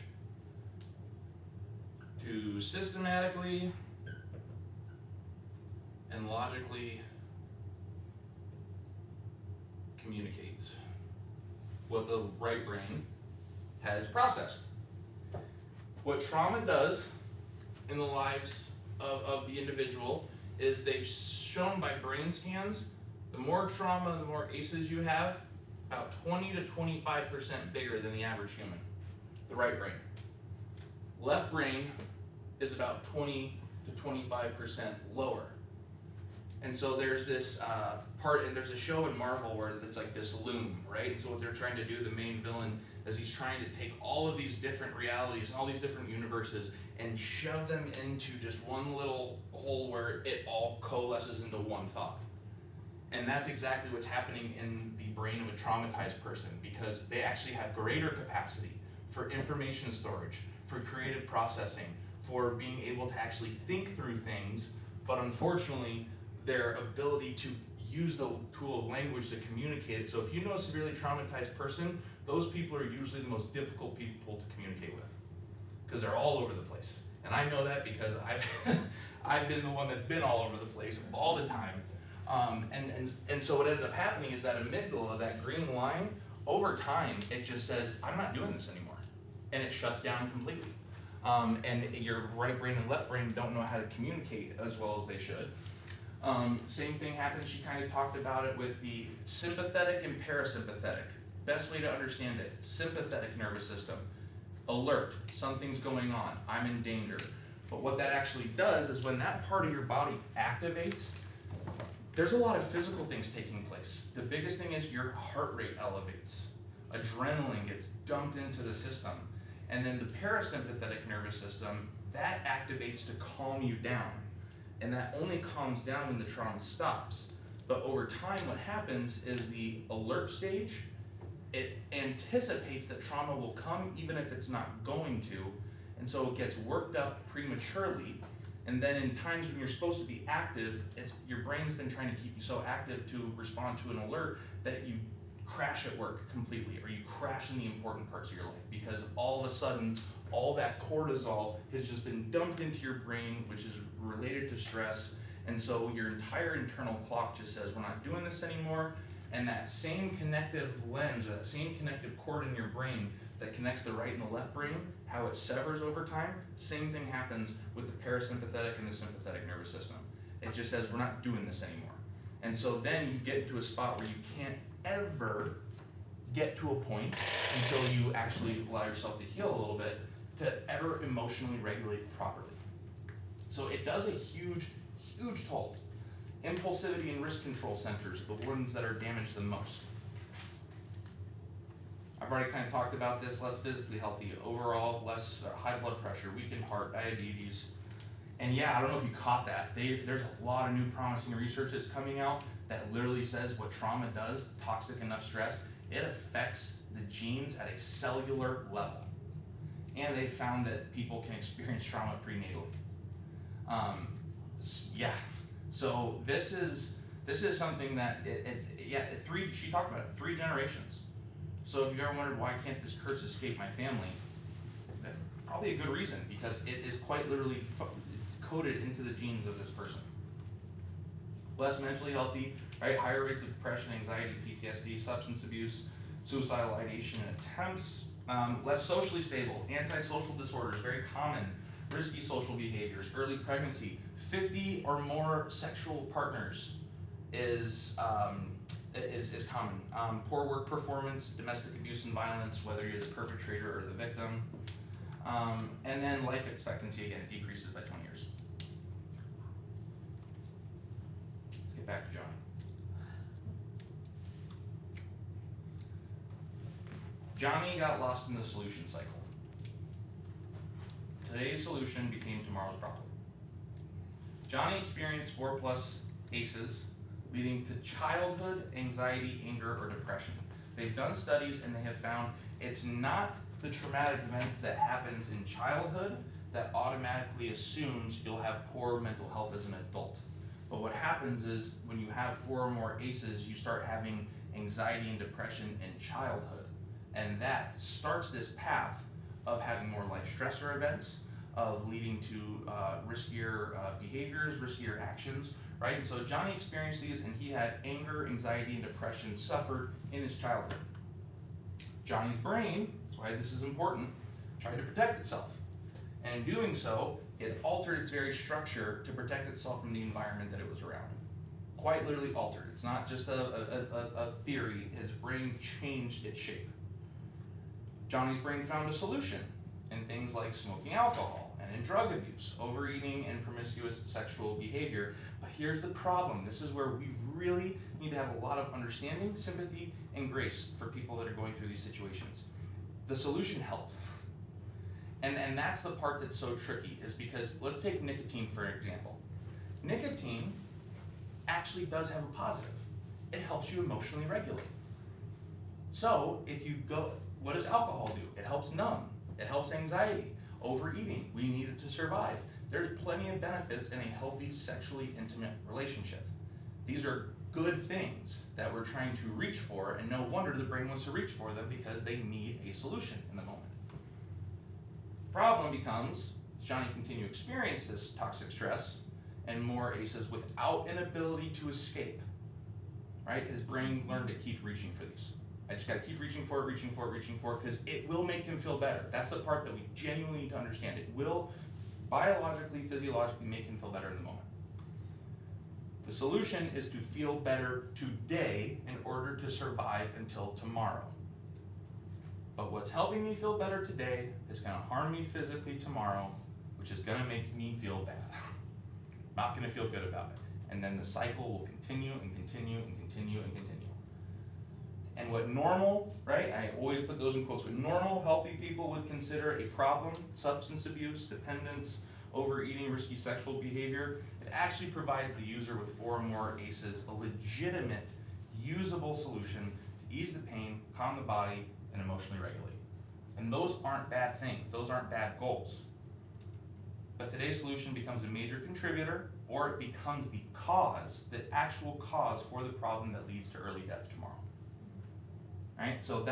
to systematically and logically communicate what the right brain has processed. What trauma does in the lives of the individual is they've shown by brain scans, the more trauma, the more ACEs you have, about 20 to 25% bigger than the average human, the right brain. Left brain is about 20 to 25% lower. And so there's this part, and there's a show in Marvel where it's like this loom, right? And so what they're trying to do, the main villain, is he's trying to take all of these different realities, all these different universes, and shove them into just one little hole where it all coalesces into one thought. And that's exactly what's happening in the brain of a traumatized person, because they actually have greater capacity for information storage, for creative processing, for being able to actually think through things, but unfortunately, their ability to use the tool of language to communicate it. So if you know a severely traumatized person, those people are usually the most difficult people to communicate with, because they're all over the place. And I know that because I've been the one that's been all over the place all the time. And so what ends up happening is that amygdala, that green line, over time, it just says, I'm not doing this anymore. And it shuts down completely. And your right brain and left brain don't know how to communicate as well as they should. Same thing happens, she kind of talked about it with the sympathetic and parasympathetic. Best way to understand it, sympathetic nervous system. Alert, something's going on, I'm in danger. But what that actually does is when that part of your body activates, there's a lot of physical things taking place. The biggest thing is your heart rate elevates. Adrenaline gets dumped into the system. And then the parasympathetic nervous system, that activates to calm you down. And that only calms down when the trauma stops. But over time, what happens is the alert stage, it anticipates that trauma will come even if it's not going to. And so it gets worked up prematurely. And then in times when you're supposed to be active, your brain's been trying to keep you so active to respond to an alert that you crash at work completely, or you crash in the important parts of your life, because all of a sudden, all that cortisol has just been dumped into your brain, which is related to stress. And so your entire internal clock just says, we're not doing this anymore. And that same connective lens, or that same connective cord in your brain that connects the right and the left brain, how it severs over time, same thing happens with the parasympathetic and the sympathetic nervous system. It just says, we're not doing this anymore. And so then you get to a spot where you can't ever get to a point until you actually allow yourself to heal a little bit to ever emotionally regulate properly. So it does a huge, huge toll. Impulsivity and risk control centers, the ones that are damaged the most. I've already kind of talked about this, less physically healthy, overall less high blood pressure, weakened heart, diabetes. And yeah, I don't know if you caught that. There's a lot of new promising research that's coming out that literally says what trauma does, toxic enough stress, it affects the genes at a cellular level. And they found that people can experience trauma prenatally. Yeah, so this is something that, she talked about it, 3 generations. So if you ever wondered why can't this curse escape my family, that's probably a good reason, because it is quite literally coded into the genes of this person. Less mentally healthy, right? Higher rates of depression, anxiety, PTSD, substance abuse, suicidal ideation and attempts. Less socially stable, antisocial disorders, very common. Risky social behaviors, early pregnancy, 50 or more sexual partners is common. Poor work performance, domestic abuse and violence, whether you're the perpetrator or the victim. And then life expectancy, again, decreases by 20 years. Let's get back to Johnny. Johnny got lost in the solution cycle. Today's solution became tomorrow's problem. Johnny experienced 4+ ACEs, leading to childhood anxiety, anger, or depression. They've done studies and they have found it's not the traumatic event that happens in childhood that automatically assumes you'll have poor mental health as an adult. But what happens is when you have 4 or more ACEs, you start having anxiety and depression in childhood. And that starts this path of having more life stressor events, of leading to riskier behaviors, riskier actions, right? And so Johnny experienced these, and he had anger, anxiety, and depression suffered in his childhood. Johnny's brain, that's why this is important, tried to protect itself. And in doing so, it altered its very structure to protect itself from the environment that it was around. Quite literally altered. It's not just a theory. His brain changed its shape. Johnny's brain found a solution in things like smoking alcohol and in drug abuse, overeating, and promiscuous sexual behavior. But here's the problem. This is where we really need to have a lot of understanding, sympathy, and grace for people that are going through these situations. The solution helped. And that's the part that's so tricky, is because let's take nicotine for example. Nicotine actually does have a positive. It helps you emotionally regulate. So if you go, what does alcohol do? It helps numb. It helps anxiety. overeating. We need it to survive. There's plenty of benefits in a healthy, sexually intimate relationship. These are good things that we're trying to reach for, and no wonder the brain wants to reach for them because they need a solution in the moment. Problem becomes, does Johnny continue to experience this toxic stress and more ACEs without an ability to escape? Right? His brain learned to keep reaching for these. I just gotta keep reaching for it, because it will make him feel better. That's the part that we genuinely need to understand. It will biologically, physiologically make him feel better in the moment. The solution is to feel better today in order to survive until tomorrow. But what's helping me feel better today is gonna harm me physically tomorrow, which is gonna make me feel bad. Not gonna feel good about it. And then the cycle will continue and continue and continue and continue. And what normal, right, I always put those in quotes, what normal, healthy people would consider a problem, substance abuse, dependence, overeating, risky sexual behavior, it actually provides the user with 4 or more ACEs a legitimate, usable solution to ease the pain, calm the body, and emotionally regulate. And those aren't bad things, those aren't bad goals. But today's solution becomes a major contributor, or it becomes the cause, the actual cause for the problem that leads to early death tomorrow. Right? So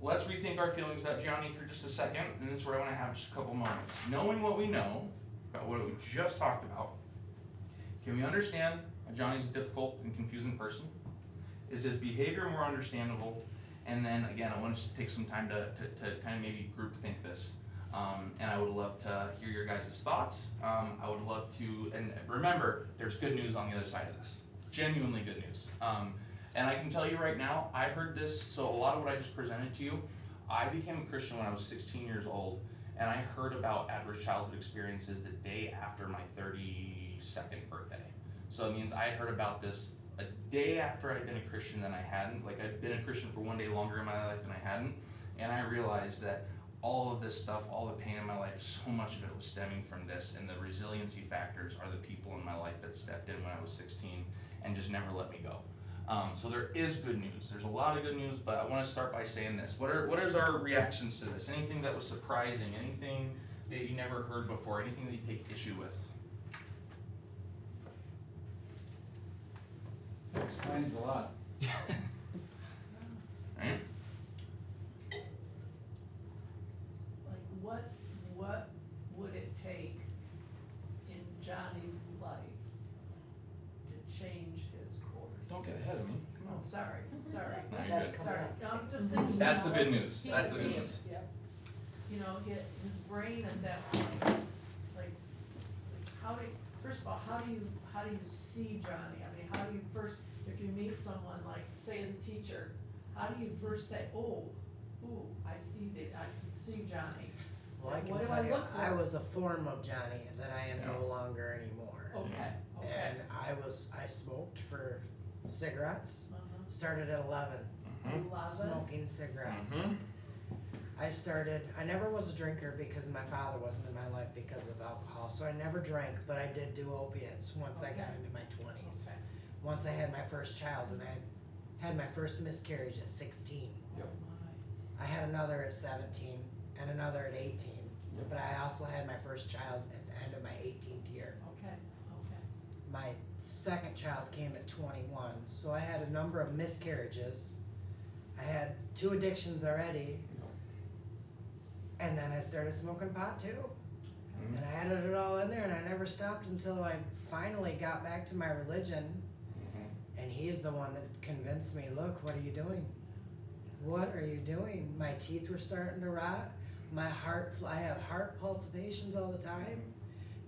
let's rethink our feelings about Johnny for just a second, and this is where I want to have just a couple moments. Knowing what we know about what we just talked about, can we understand that Johnny's a difficult and confusing person? Is his behavior more understandable? And then again, I want to take some time to kind of maybe group think this. And I would love to hear your guys' thoughts. I would love to, and remember, there's good news on the other side of this. Genuinely good news. And I can tell you right now, I heard this, so a lot of what I just presented to you, I became a Christian when I was 16 years old, and I heard about adverse childhood experiences the day after my 32nd birthday. So it means I had heard about this a day after I'd been a Christian than I hadn't. Like, I'd been a Christian for one day longer in my life than I hadn't, and I realized that all of this stuff, all the pain in my life, so much of it was stemming from this, and the resiliency factors are the people in my life that stepped in when I was 16 and just never let me go. So there is good news. There's a lot of good news, but I want to start by saying this. What is our reactions to this? Anything that was surprising? Anything that you never heard before? Anything that you take issue with? That explains a lot. Right? Like, what would it take in Johnny's life to change his course? Don't get ahead of me. Come Oh, on. sorry. No, you're That's good. coming Sorry, up. no, I'm just thinking. That's you the know, good news. he- That's the good he- news. Yep. You know, his brain at that point, like, first of all, how do you see Johnny? I mean, how do you first, if you meet someone, like, say as a teacher, how do you first say, ooh, I can see Johnny? Well, I can What do tell I you, look for? I was a form of Johnny that I am Yeah. no longer anymore. Okay, And I smoked for cigarettes, Uh-huh. started at 11, Mhm. 11? smoking cigarettes. Mhm. I never was a drinker because my father wasn't in my life because of alcohol, so I never drank, but I did do opiates once I got Okay. into my 20s. Okay. Once I had my first child, and I had my first miscarriage at 16. Yep. Oh, I had another at 17 and another at 18. Yep. But I also had my first child at the end of my 18th year. my. Okay. My second child came at 21, so I had a number of miscarriages. I had 2 addictions already, and then I started smoking pot too. Mhm. And I added it all in there, and I never stopped until I finally got back to my religion. Mhm. And he's the one that convinced me, look, what are you doing? What are you doing? My teeth were starting to rot. I have heart palpitations all the time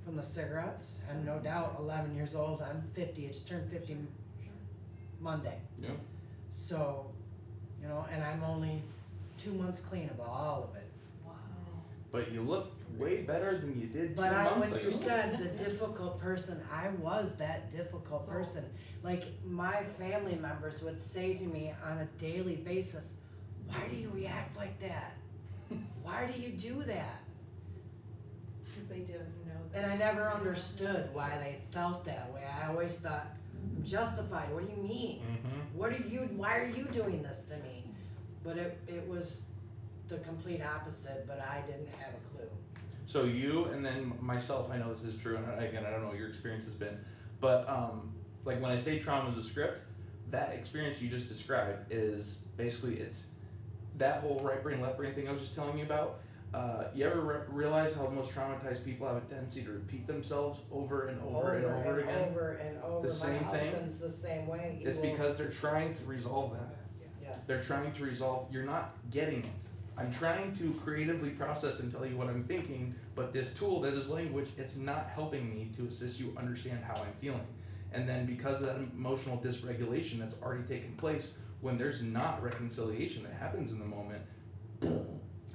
from the cigarettes. And no doubt, 11 years old, I'm 50, I just turned 50 Monday. Yeah. So, and I'm only 2 months clean of all of it. Wow. But you look way better than you did 2 But months when ago. you said the difficult person, I was that difficult person. Like, my family members would say to me on a daily basis, why do you react like that? Why do you do that? Because they didn't know that. And I never understood why they felt that way. I always thought, I'm justified, what do you mean? Mhm. Why are you doing this to me? But it was the complete opposite, but I didn't have a clue. So you and then myself, I know this is true, and again, I don't know what your experience has been, but like when I say trauma is a script, that experience you just described is basically it's that whole right brain, left brain thing I was just telling you about. You ever realize how most traumatized people have a tendency to repeat themselves over and over and over again? Over and over. The same My thing? husband's the same way. He It's will- because they're trying to resolve that. Yes. They're trying to resolve, you're not getting it. I'm trying to creatively process and tell you what I'm thinking, but this tool that is language, it's not helping me to assist you understand how I'm feeling. And then because of that emotional dysregulation that's already taken place, when there's not reconciliation that happens in the moment,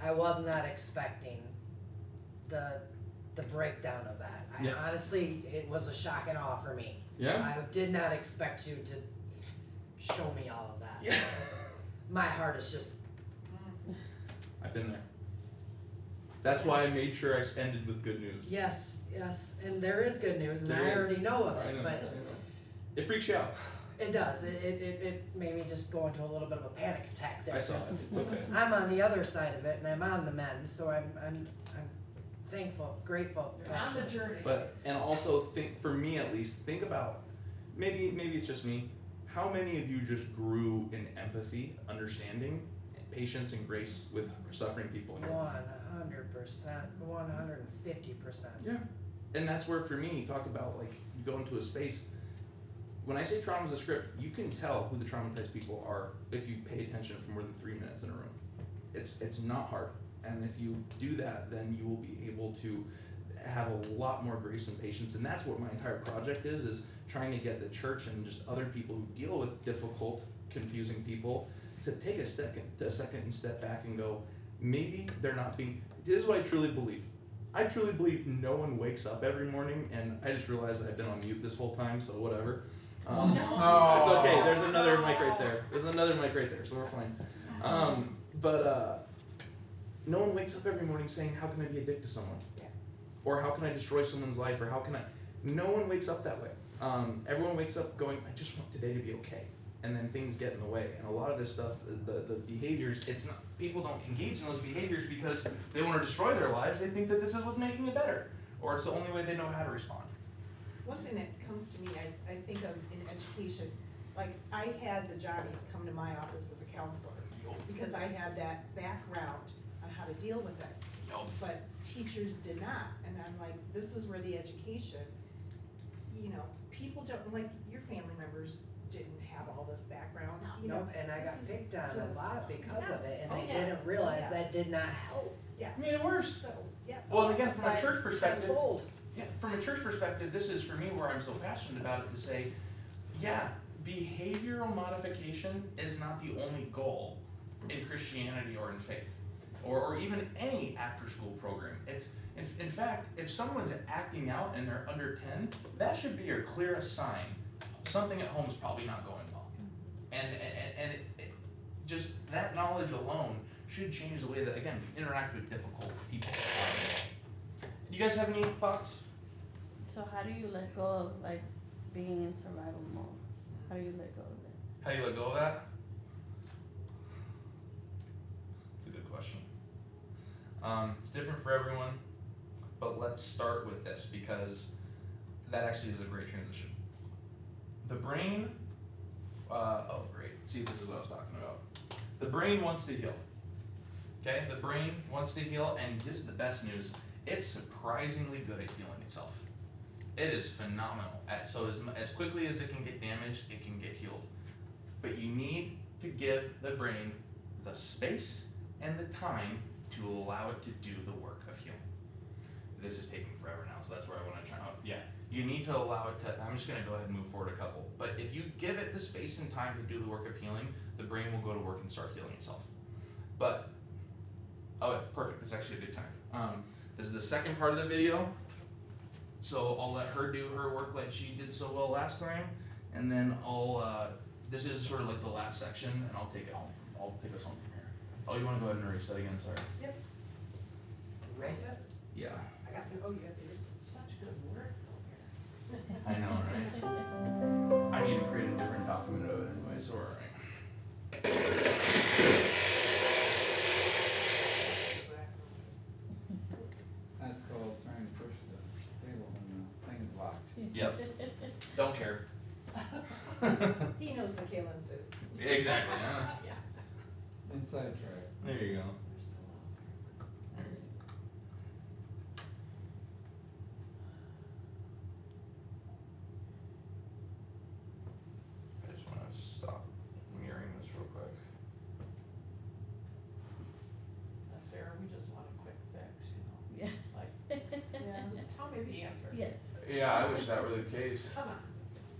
I was not expecting the breakdown of that. Yeah. Honestly, it was a shock and awe for me. yeah? I did not expect you to show me all of that. Yeah. My heart is just, I've been there. That's why I made sure I ended with good news. yes, and there is good news, and There I is. already know of I it, know, but I know. It freaks you out. it does. It made me just go into a little bit of a panic attack there. I saw it. 'cause It's okay. I'm on the other side of it, and I'm on the mend, so I'm thankful, grateful. You're on the actually. journey. But, and also think, for me at least, think about, maybe it's just me, how many of you just grew in empathy, understanding, patience and grace with suffering people in your life? 100%, 150%. Yeah. And that's where, for me, you talk about, like, you go into a space, when I say trauma is a script, you can tell who the traumatized people are if you pay attention for more than 3 minutes in a room. It's not hard. And if you do that, then you will be able to have a lot more grace and patience. And that's what my entire project is trying to get the church and just other people who deal with difficult, confusing people to take a second and step back and go, maybe they're not being, this is what I truly believe. I truly believe no one wakes up every morning, and I just realized I've been on mute this whole time, so whatever. It's okay, there's another mic right there. There's another mic right there, so we're fine. No one wakes up every morning saying, how can I be a dick to someone? Yeah. Or how can I destroy someone's life, or how can I, no one wakes up that way. Everyone wakes up going, I just want today to be okay. And then things get in the way. And a lot of this stuff, the behaviors, it's not, people don't engage in those behaviors because they want to destroy their lives. They think that this is what's making it better. Or it's the only way they know how to respond. One thing that comes to me, I think of in education, like I had the Johnnies come to my office as a counselor because I had that background on how to deal with it. But teachers did not, and I'm like, this is where the education, you know, people don't, like your family members didn't have all this background, you know. Nope, and I got this is picked on a just- lot because of it, and Oh, they yeah. didn't realize Yeah. that did not help. Yeah, Made it worse. so, yeah. Well, and again, from a By church perspective, tenfold. yeah, from a church perspective, this is for me where I'm so passionate about it to say, yeah, behavioral modification is not the only goal in Christianity or in faith, or even any after-school program. It's, in fact, if someone's acting out and they're under 10, that should be your clearest sign. Something at home is probably not going well. And it just that knowledge alone should change the way that, again, we interact with difficult people. You guys have any thoughts? So how do you let go of like being in survival mode? How do you let go of it? How do you let go of that? It's a good question. It's different for everyone, but let's start with this because that actually is a great transition. The brain, oh great, see this is what I was talking about. The brain wants to heal, okay? The brain wants to heal, and this is the best news, it's surprisingly good at healing itself. It is phenomenal. So as quickly as it can get damaged, it can get healed. But you need to give the brain the space and the time to allow it to do the work of healing. This is taking forever now, so that's where I want to try out. Yeah, you need to allow it to, I'm just going to go ahead and move forward a couple. But if you give it the space and time to do the work of healing, the brain will go to work and start healing itself. But, oh, perfect, that's actually a good time. This is the second part of the video. So I'll let her do her work like she did so well last time, and then this is sort of like the last section, and I'll take it home. I'll take us home from here. Oh, you want to go ahead and erase that again? Sorry. Yep, Erase it? Yeah, I got the, oh, you have to, there's such good work over here. I know, right? I need to create a different document of it anyway, so we're all right. He knows Michaela and Sue. Exactly, yeah. Yeah. Inside track. There you go. I just wanna stop mirroring this real quick. Sarah, we just want a quick fix, you know, Yeah. like, yeah, just tell me the answer. Yes, Yeah, I wish that were the case. Come on.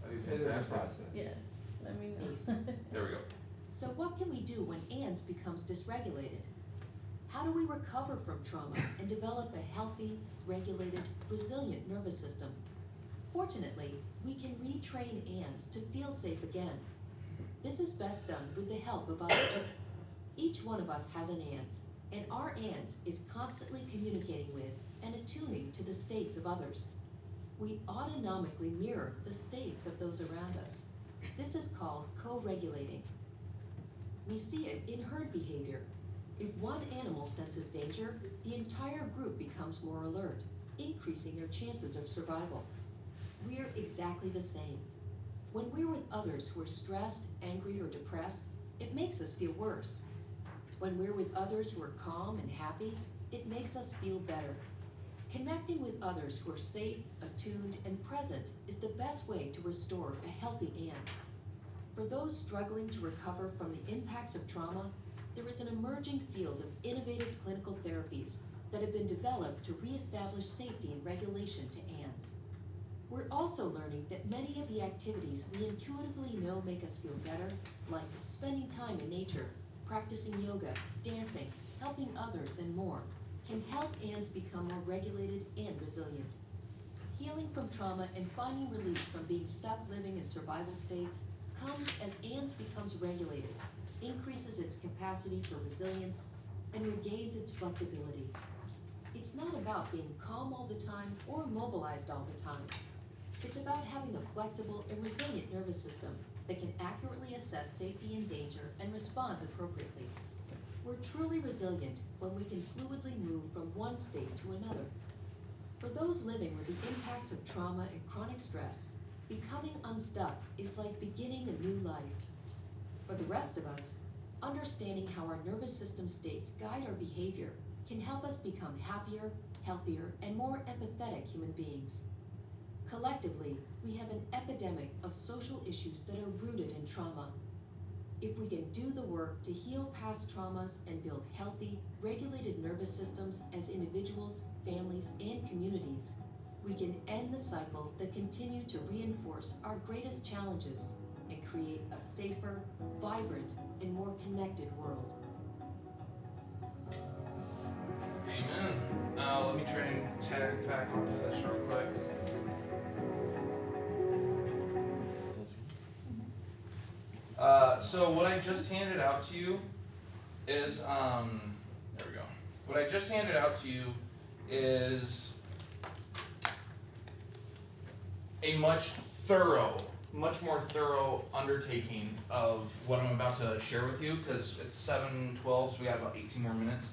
That'd be It is a fantastic. process. yes, let me know. There we go. So what can we do when ANDS becomes dysregulated? How do we recover from trauma and develop a healthy, regulated, resilient nervous system? Fortunately, we can retrain ANDS to feel safe again. This is best done with the help of others. Each one of us has an ANDS, and our ANDS is constantly communicating with and attuning to the states of others. We autonomically mirror the states of those around us. This is called co-regulating. We see it in herd behavior. If one animal senses danger, the entire group becomes more alert, increasing their chances of survival. We're exactly the same. When we're with others who are stressed, angry, or depressed, it makes us feel worse. When we're with others who are calm and happy, it makes us feel better. Connecting with others who are safe, attuned, and present is the best way to restore a healthy ANDS. For those struggling to recover from the impacts of trauma, there is an emerging field of innovative clinical therapies that have been developed to reestablish safety and regulation to ANDS. We're also learning that many of the activities we intuitively know make us feel better, like spending time in nature, practicing yoga, dancing, helping others, and more, can help ANDS become more regulated and resilient. Healing from trauma and finding relief from being stuck living in survival states comes as ANDS becomes regulated, increases its capacity for resilience, and regains its flexibility. It's not about being calm all the time or mobilized all the time. It's about having a flexible and resilient nervous system that can accurately assess safety and danger and respond appropriately. We're truly resilient when we can fluidly move from one state to another. For those living with the impacts of trauma and chronic stress, becoming unstuck is like beginning a new life. For the rest of us, understanding how our nervous system states guide our behavior can help us become happier, healthier, and more empathetic human beings. Collectively, we have an epidemic of social issues that are rooted in trauma. If we can do the work to heal past traumas and build healthy, regulated nervous systems as individuals, families, and communities, we can end the cycles that continue to reinforce our greatest challenges and create a safer, vibrant, and more connected world. Amen. Let me try and tag back onto this real quick. So what I just handed out to you is, there we go. What I just handed out to you is a much more thorough undertaking of what I'm about to share with you, because it's 7:12, so we have about 18 more minutes.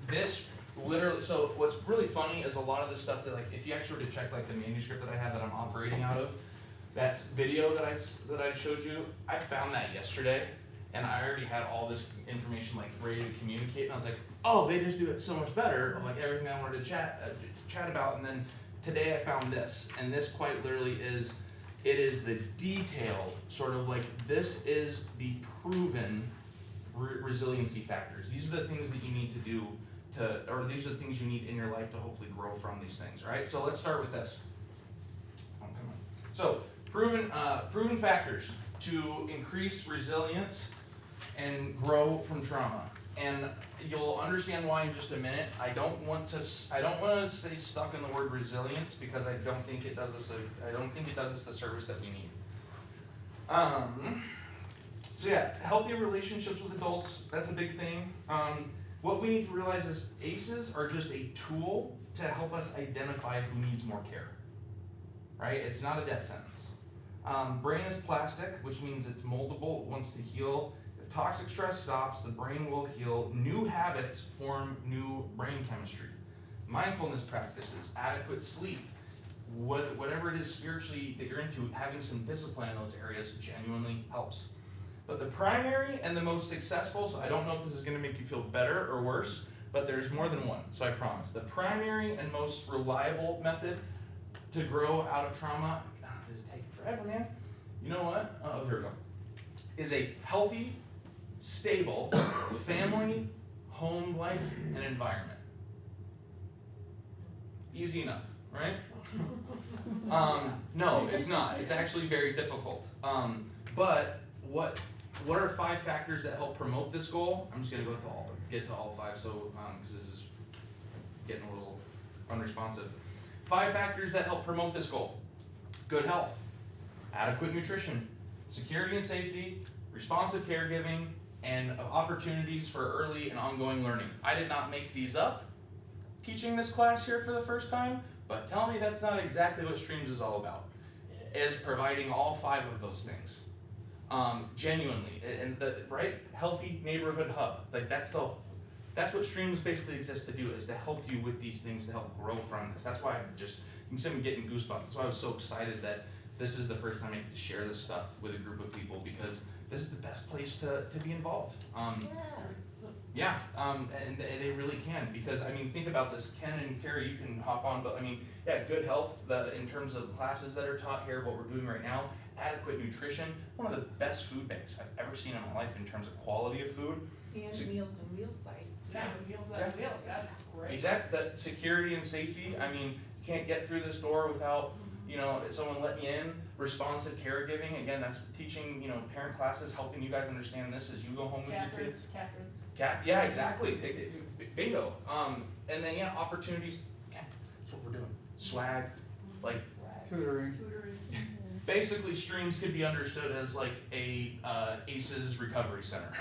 This literally, so what's really funny is a lot of the stuff that, like, if you actually were to check like the manuscript that I have that I'm operating out of, that video that I showed you, I found that yesterday, and I already had all this information like ready to communicate, and I was like, oh, they just do it so much better, like everything I wanted to chat about, and then today I found this, and this quite literally is, it is the detailed sort of like, this is the proven resiliency factors. These are the things that you need to do or these are the things you need in your life to hopefully grow from these things, right? So let's start with this. Oh, come on. So proven factors to increase resilience and grow from trauma. And you'll understand why in just a minute. I don't want to stay stuck in the word resilience because I don't think it does us the service that we need. So yeah, healthy relationships with adults, that's a big thing. What we need to realize is ACEs are just a tool to help us identify who needs more care, right? It's not a death sentence. Brain is plastic, which means it's moldable, it wants to heal. If toxic stress stops, the brain will heal. New habits form new brain chemistry. Mindfulness practices, adequate sleep, whatever it is spiritually that you're into, having some discipline in those areas genuinely helps. But the primary and the most successful, so I don't know if this is going to make you feel better or worse, but there's more than one, so I promise. The primary and most reliable method to grow out of trauma, this is taking forever, man. You know what? Oh, here we go. Is a healthy, stable family, home life, and environment. Easy enough, right? No, it's not. It's actually very difficult. But what are 5 factors that help promote this goal? I'm just gonna get to all 5, so because this is getting a little unresponsive. 5 factors that help promote this goal: good health, adequate nutrition, security and safety, responsive caregiving, and opportunities for early and ongoing learning. I did not make these up teaching this class here for the first time, but tell me that's not exactly what Streams is all about, is providing all 5 of those things. Genuinely, and the right healthy neighborhood hub, like that's what Streams basically exists to do, is to help you with these things, to help grow from this. That's why you can see me getting goosebumps. That's why I was so excited that this is the first time I get to share this stuff with a group of people, because this is the best place to be involved. And they really can, because I mean, think about this. Ken and Carrie, you can hop on, but I mean, yeah, good health, in terms of classes that are taught here, what we're doing right now, adequate nutrition, one of the best food banks I've ever seen in my life in terms of quality of food. And Meals on Wheels site. Yeah, Meals on Wheels, that's great. Exactly, that security and safety. I mean, you can't get through this door without, someone letting you in. Responsive caregiving, again, that's teaching, parent classes, helping you guys understand this as you go home with your kids. Catherine's. Yeah, exactly. Bingo. And then opportunities. Yeah, that's what we're doing. Swag, like Tutoring. basically Streams could be understood as like a ACEs recovery center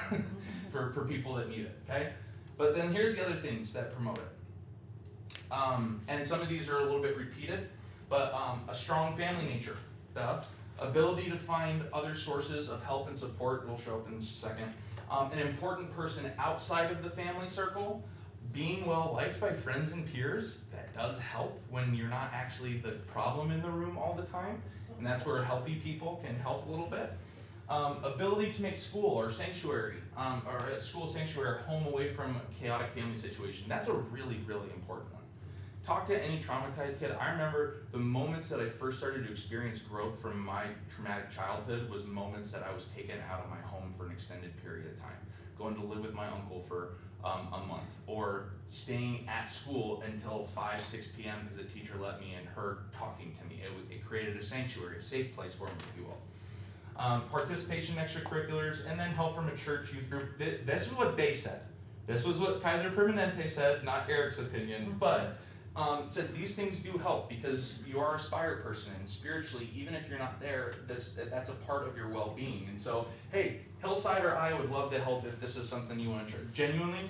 for people that need it. Okay, but then here's the other things that promote it. And some of these are a little bit repeated, but a strong family nature. Ability to find other sources of help and support will show up in just a second. An important person outside of the family circle, being well liked by friends and peers, that does help when you're not actually the problem in the room all the time, and that's where healthy people can help a little bit. Ability to make school or sanctuary, or a school sanctuary, home away from a chaotic family situation. That's a really, really important one. Talk to any traumatized kid. I remember the moments that I first started to experience growth from my traumatic childhood was moments that I was taken out of my home for an extended period of time. Going to live with my uncle for a month, or staying at school until 5, 6 p.m. because the teacher let me and her talking to me. It created a sanctuary, a safe place for me, if you will. Participation in extracurriculars, and then help from a church youth group. This is what they said. This was what Kaiser Permanente said, not Eric's opinion, but said these things do help because you are a Aspire person, and spiritually, even if you're not there, that's a part of your well-being. And so, hey, Hillside or I would love to help if this is something you want to try. Genuinely,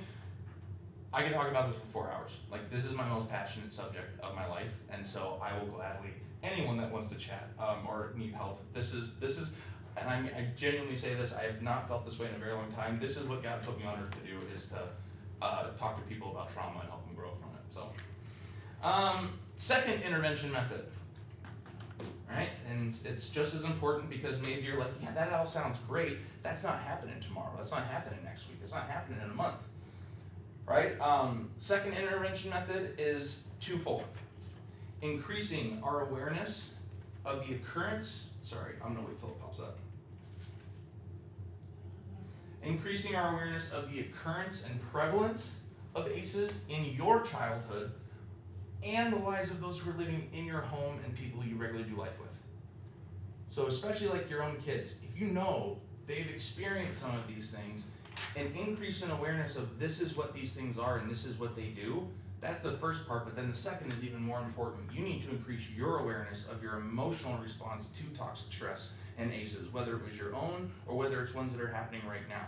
I can talk about this for 4 hours. Like, this is my most passionate subject of my life, and so I will gladly, anyone that wants to chat or need help, this is, and I genuinely say this, I have not felt this way in a very long time. This is what God put me on earth to do, is to talk to people about trauma and help them grow from it. So. Second intervention method, right? And it's just as important, because maybe you're like, yeah, that all sounds great. That's not happening tomorrow. That's not happening next week. It's not happening in a month, right? Second intervention method is twofold. Increasing our awareness of the occurrence, I'm gonna wait till it pops up. Increasing our awareness of the occurrence and prevalence of ACEs in your childhood and the lives of those who are living in your home and people you regularly do life with. So especially like your own kids, if you know they've experienced some of these things, an increase in awareness of this is what these things are and this is what they do, that's the first part, but then the second is even more important. You need to increase your awareness of your emotional response to toxic stress and ACEs, whether it was your own or whether it's ones that are happening right now.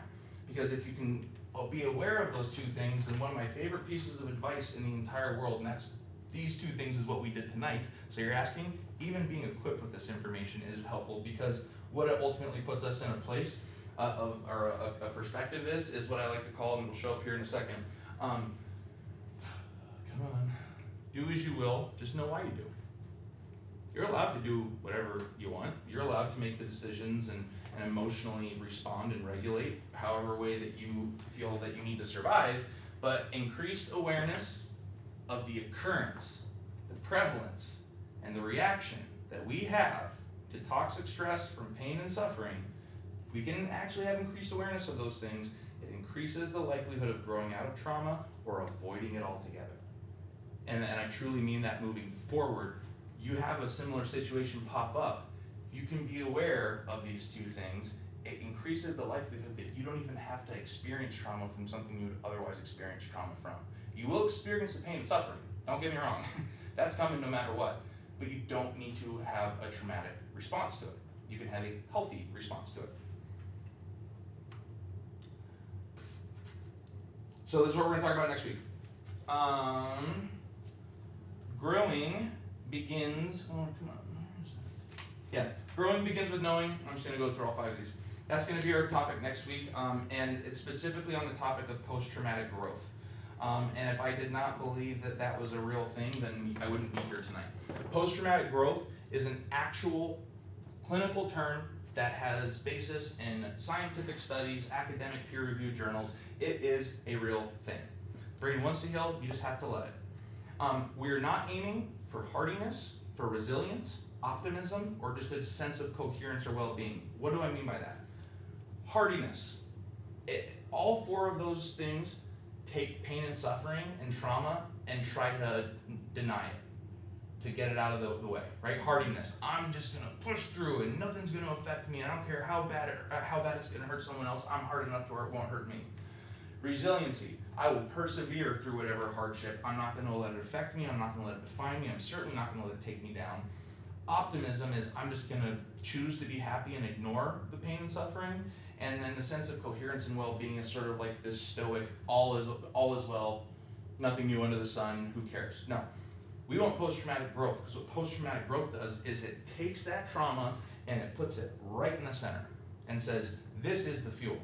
Because if you can be aware of those 2 things, then one of my favorite pieces of advice in the entire world, and that's these 2 things, is what we did tonight. So you're asking, even being equipped with this information is helpful, because what it ultimately puts us in a place or a perspective is what I like to call, and it'll show up here in a second. Come on, do as you will, just know why you do. you're allowed to do whatever you want. You're allowed to make the decisions and emotionally respond and regulate however way that you feel that you need to survive. But increased awareness of the occurrence, the prevalence, and the reaction that we have to toxic stress from pain and suffering, if we can actually have increased awareness of those things, it increases the likelihood of growing out of trauma or avoiding it altogether. And I truly mean that moving forward. You have a similar situation pop up, you can be aware of these two things, it increases the likelihood that you don't even have to experience trauma from something you would otherwise experience trauma from. You will experience the pain and suffering, don't get me wrong. That's coming no matter what. But you don't need to have a traumatic response to it. You can have a healthy response to it. So this is what we're going to talk about next week. Growing begins, growing begins with knowing. I'm just going to go through all 5 of these. That's going to be our topic next week, and it's specifically on the topic of post-traumatic growth. And if I did not believe that that was a real thing, then I wouldn't be here tonight. Post-traumatic growth is an actual clinical term that has basis in scientific studies, academic peer-reviewed journals. It is a real thing. Brain wants to heal, you just have to let it. We're not aiming for hardiness, for resilience, optimism, or just a sense of coherence or well-being. What do I mean by that? Hardiness. All 4 of those things take pain and suffering and trauma and try to deny it, to get it out of the way, right? Hardiness. I'm just gonna push through and nothing's gonna affect me. I don't care how bad it's gonna hurt someone else. I'm hard enough to where it won't hurt me. Resiliency. I will persevere through whatever hardship. I'm not gonna let it affect me. I'm not gonna let it define me. I'm certainly not gonna let it take me down. Optimism is I'm just gonna choose to be happy and ignore the pain and suffering. And then the sense of coherence and well-being is sort of like this stoic, all is well, nothing new under the sun, who cares? No, we want post-traumatic growth, because what post-traumatic growth does is it takes that trauma and it puts it right in the center and says, this is the fuel.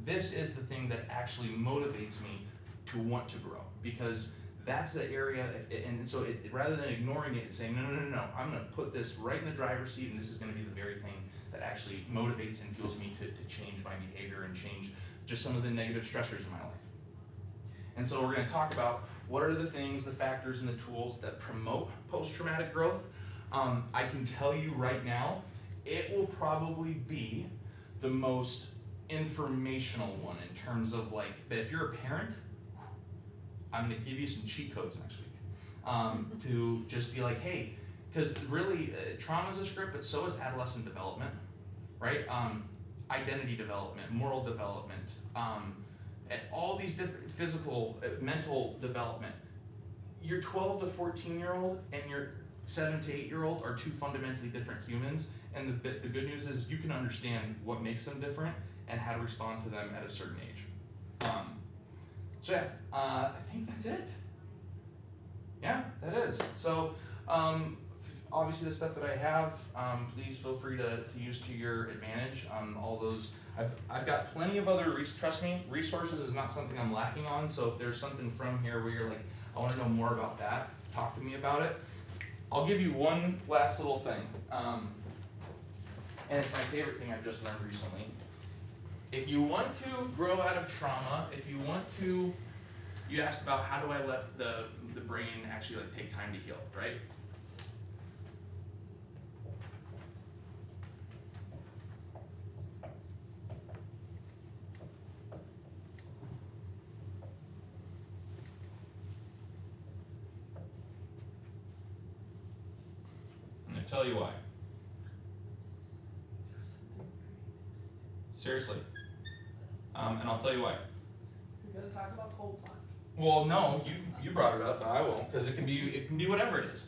This is the thing that actually motivates me to want to grow, because that's the area, so rather than ignoring it, it's saying, no, I'm gonna put this right in the driver's seat, and this is gonna be the very thing that actually motivates and fuels me to change my behavior and change just some of the negative stressors in my life. And so we're gonna talk about what are the things, the factors, and the tools that promote post-traumatic growth. I can tell you right now, it will probably be the most informational one in terms of like, if you're a parent, I'm gonna give you some cheat codes next week to just be like, hey, because really trauma is a script, but so is adolescent development, right? Identity development, moral development, and all these different physical, mental development. Your 12 to 14-year-old and your 7 to 8-year-old are 2 fundamentally different humans, and the good news is you can understand what makes them different and how to respond to them at a certain age. So yeah, I think that's it. Yeah, that is. So obviously the stuff that I have, please feel free to use to your advantage. All those, I've got plenty of other, trust me, resources is not something I'm lacking on. So if there's something from here where you're like, I want to know more about that, talk to me about it. I'll give you one last little thing. And it's my favorite thing I've just learned recently. If you want to grow out of trauma, if you want to, you asked about how do I let the brain actually like take time to heal, right? I'm gonna tell you why. Seriously. And I'll tell you why. We're gonna talk about cold plunge. Well, no, you brought it up, but I won't, because it can be whatever it is.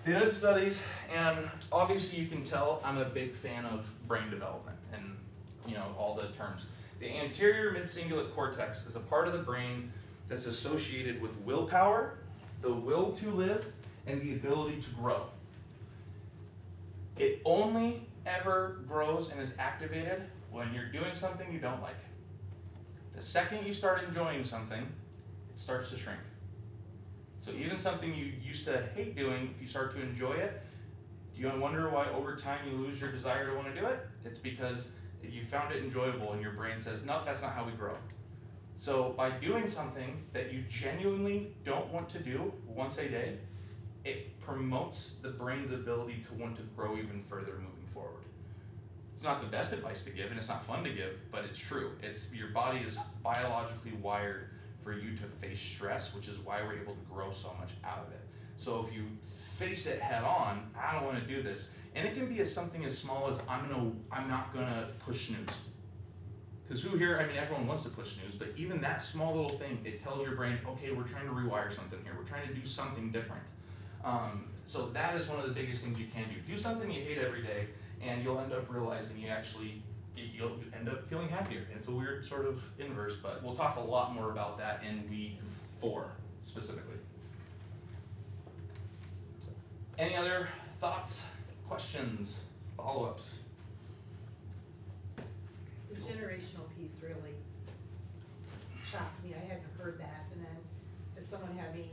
They did studies, and obviously you can tell I'm a big fan of brain development and all the terms. The anterior mid-cingulate cortex is a part of the brain that's associated with willpower, the will to live, and the ability to grow. It only ever grows and is activated when you're doing something you don't like. The second you start enjoying something, it starts to shrink. So even something you used to hate doing, if you start to enjoy it, Do you wonder why over time you lose your desire to want to do it? It's because you found it enjoyable and your brain says, nope, that's not how we grow. So by doing something that you genuinely don't want to do once a day, it promotes the brain's ability to want to grow even further moving forward. It's not the best advice to give and it's not fun to give, but it's true. Your body is biologically wired for you to face stress, which is why we're able to grow so much out of it. So if you face it head on, I don't want to do this. And it can be something as small as I'm not gonna push snooze. Because who here, I mean, everyone wants to push snooze, but even that small little thing, it tells your brain, okay, we're trying to rewire something here. We're trying to do something different. So that is one of the biggest things you can do. Do something you hate every day, and you'll end up realizing you'll end up feeling happier. And it's a weird sort of inverse, but we'll talk a lot more about that in week 4 specifically. Any other thoughts, questions, follow-ups? The generational piece really shocked me. I hadn't heard that. And then as someone having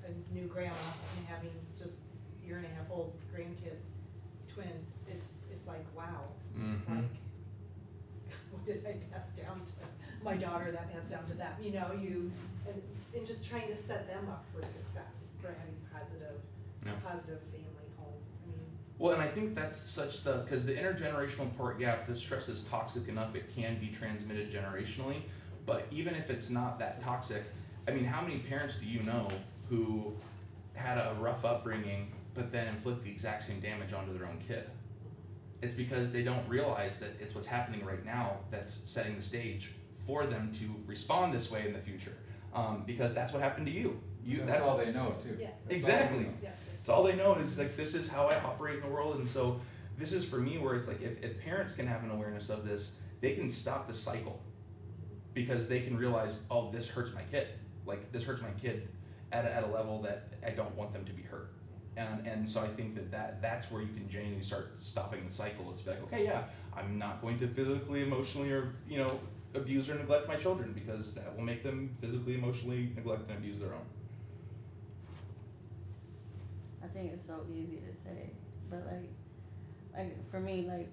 a new grandma and having just a year and a half old grandkids, twins, it's like, wow. Mm-hmm. Like, what did I pass down to my daughter, that passed down to them, you know, and just trying to set them up for success, for having positive family home. I mean, Well, and I think that's because the intergenerational part, yeah, if the stress is toxic enough, it can be transmitted generationally. But even if it's not that toxic, I mean, how many parents do you know who had a rough upbringing, but then inflict the exact same damage onto their own kid? It's because they don't realize that it's what's happening right now that's setting the stage for them to respond this way in the future. Because that's what happened to you. That's all they know too. Yeah. That's all they Exactly. know. yeah. It's all they know is like, this is how I operate in the world. And so this is for me where it's like, if parents can have an awareness of this, they can stop the cycle because they can realize, oh, this hurts my kid. Like this hurts my kid at a level that I don't want them to be hurt. And so I think that's where you can genuinely start stopping the cycle. It's like, okay, yeah, I'm not going to physically, emotionally, or, abuse or neglect my children because that will make them physically, emotionally neglect and abuse their own. I think it's so easy to say, but like for me, like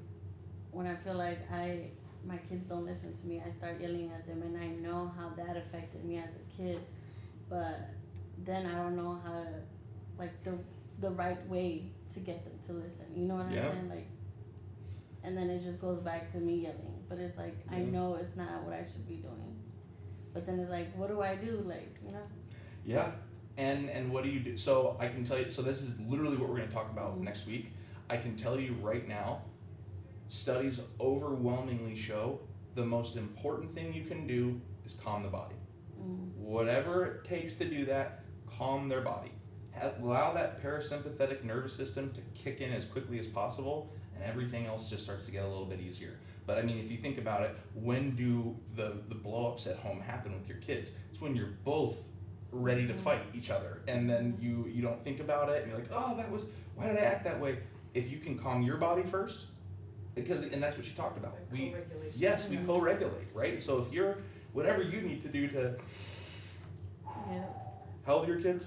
when I feel like my kids don't listen to me, I start yelling at them, and I know how that affected me as a kid, but then I don't know how to, like the right way to get them to listen. You know what Yeah. I'm saying? Like, and then it just goes back to me yelling. But it's like I know it's not what I should be doing. But then it's like, what do I do? Like, Yeah, and what do you do? So I can tell you, so this is literally what we're gonna talk about next week. I can tell you right now, studies overwhelmingly show the most important thing you can do is calm the body. Whatever it takes to do that, calm their body. Allow that parasympathetic nervous system to kick in as quickly as possible, and everything else just starts to get a little bit easier. But I mean, if you think about it, when do the blow-ups at home happen with your kids? It's when you're both ready to fight each other, and then you don't think about it, and you're like, oh, why did I act that way? If you can calm your body first, and that's what you talked about. Like co-regulation. Yes, we co-regulate, right? So if you're, whatever you need to do to, how old are your kids?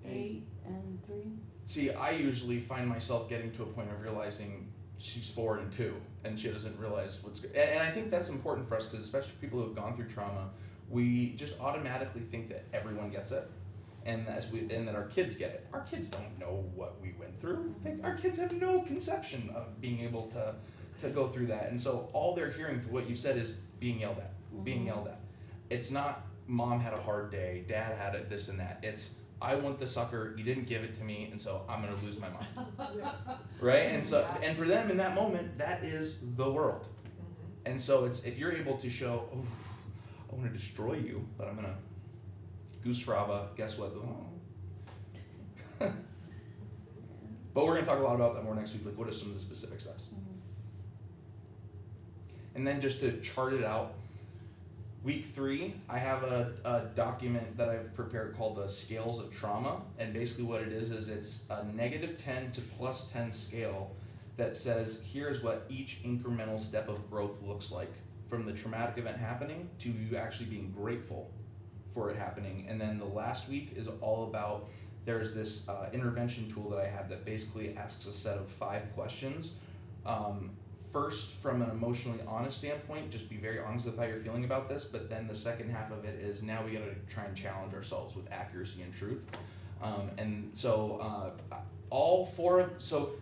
8 and 3. See, I usually find myself getting to a point of realizing she's 4 and 2, and she doesn't realize what's good. And I think that's important for us, because especially for people who have gone through trauma, we just automatically think that everyone gets it, and that our kids get it. Our kids don't know what we went through. Our kids have no conception of being able to go through that. And so all they're hearing through what you said is being yelled at, being yelled at. It's not mom had a hard day, dad had it, this and that. It's I want the sucker, you didn't give it to me, and so I'm gonna lose my mind. Right? And so, and for them in that moment, that is the world. And so it's, if you're able to show, oh, I wanna destroy you, but I'm gonna goose fraba, guess what? But we're gonna talk a lot about that more next week, like what are some of the specific steps. And then just to chart it out, week 3, I have a document that I've prepared called the Scales of Trauma, and basically what it is it's a -10 to +10 scale that says here's what each incremental step of growth looks like from the traumatic event happening to you actually being grateful for it happening. And then the last week is all about there's this intervention tool that I have that basically asks a set of 5 questions. First, from an emotionally honest standpoint, just be very honest with how you're feeling about this, but then the second half of it is now we gotta try and challenge ourselves with accuracy and truth. And so all 4 so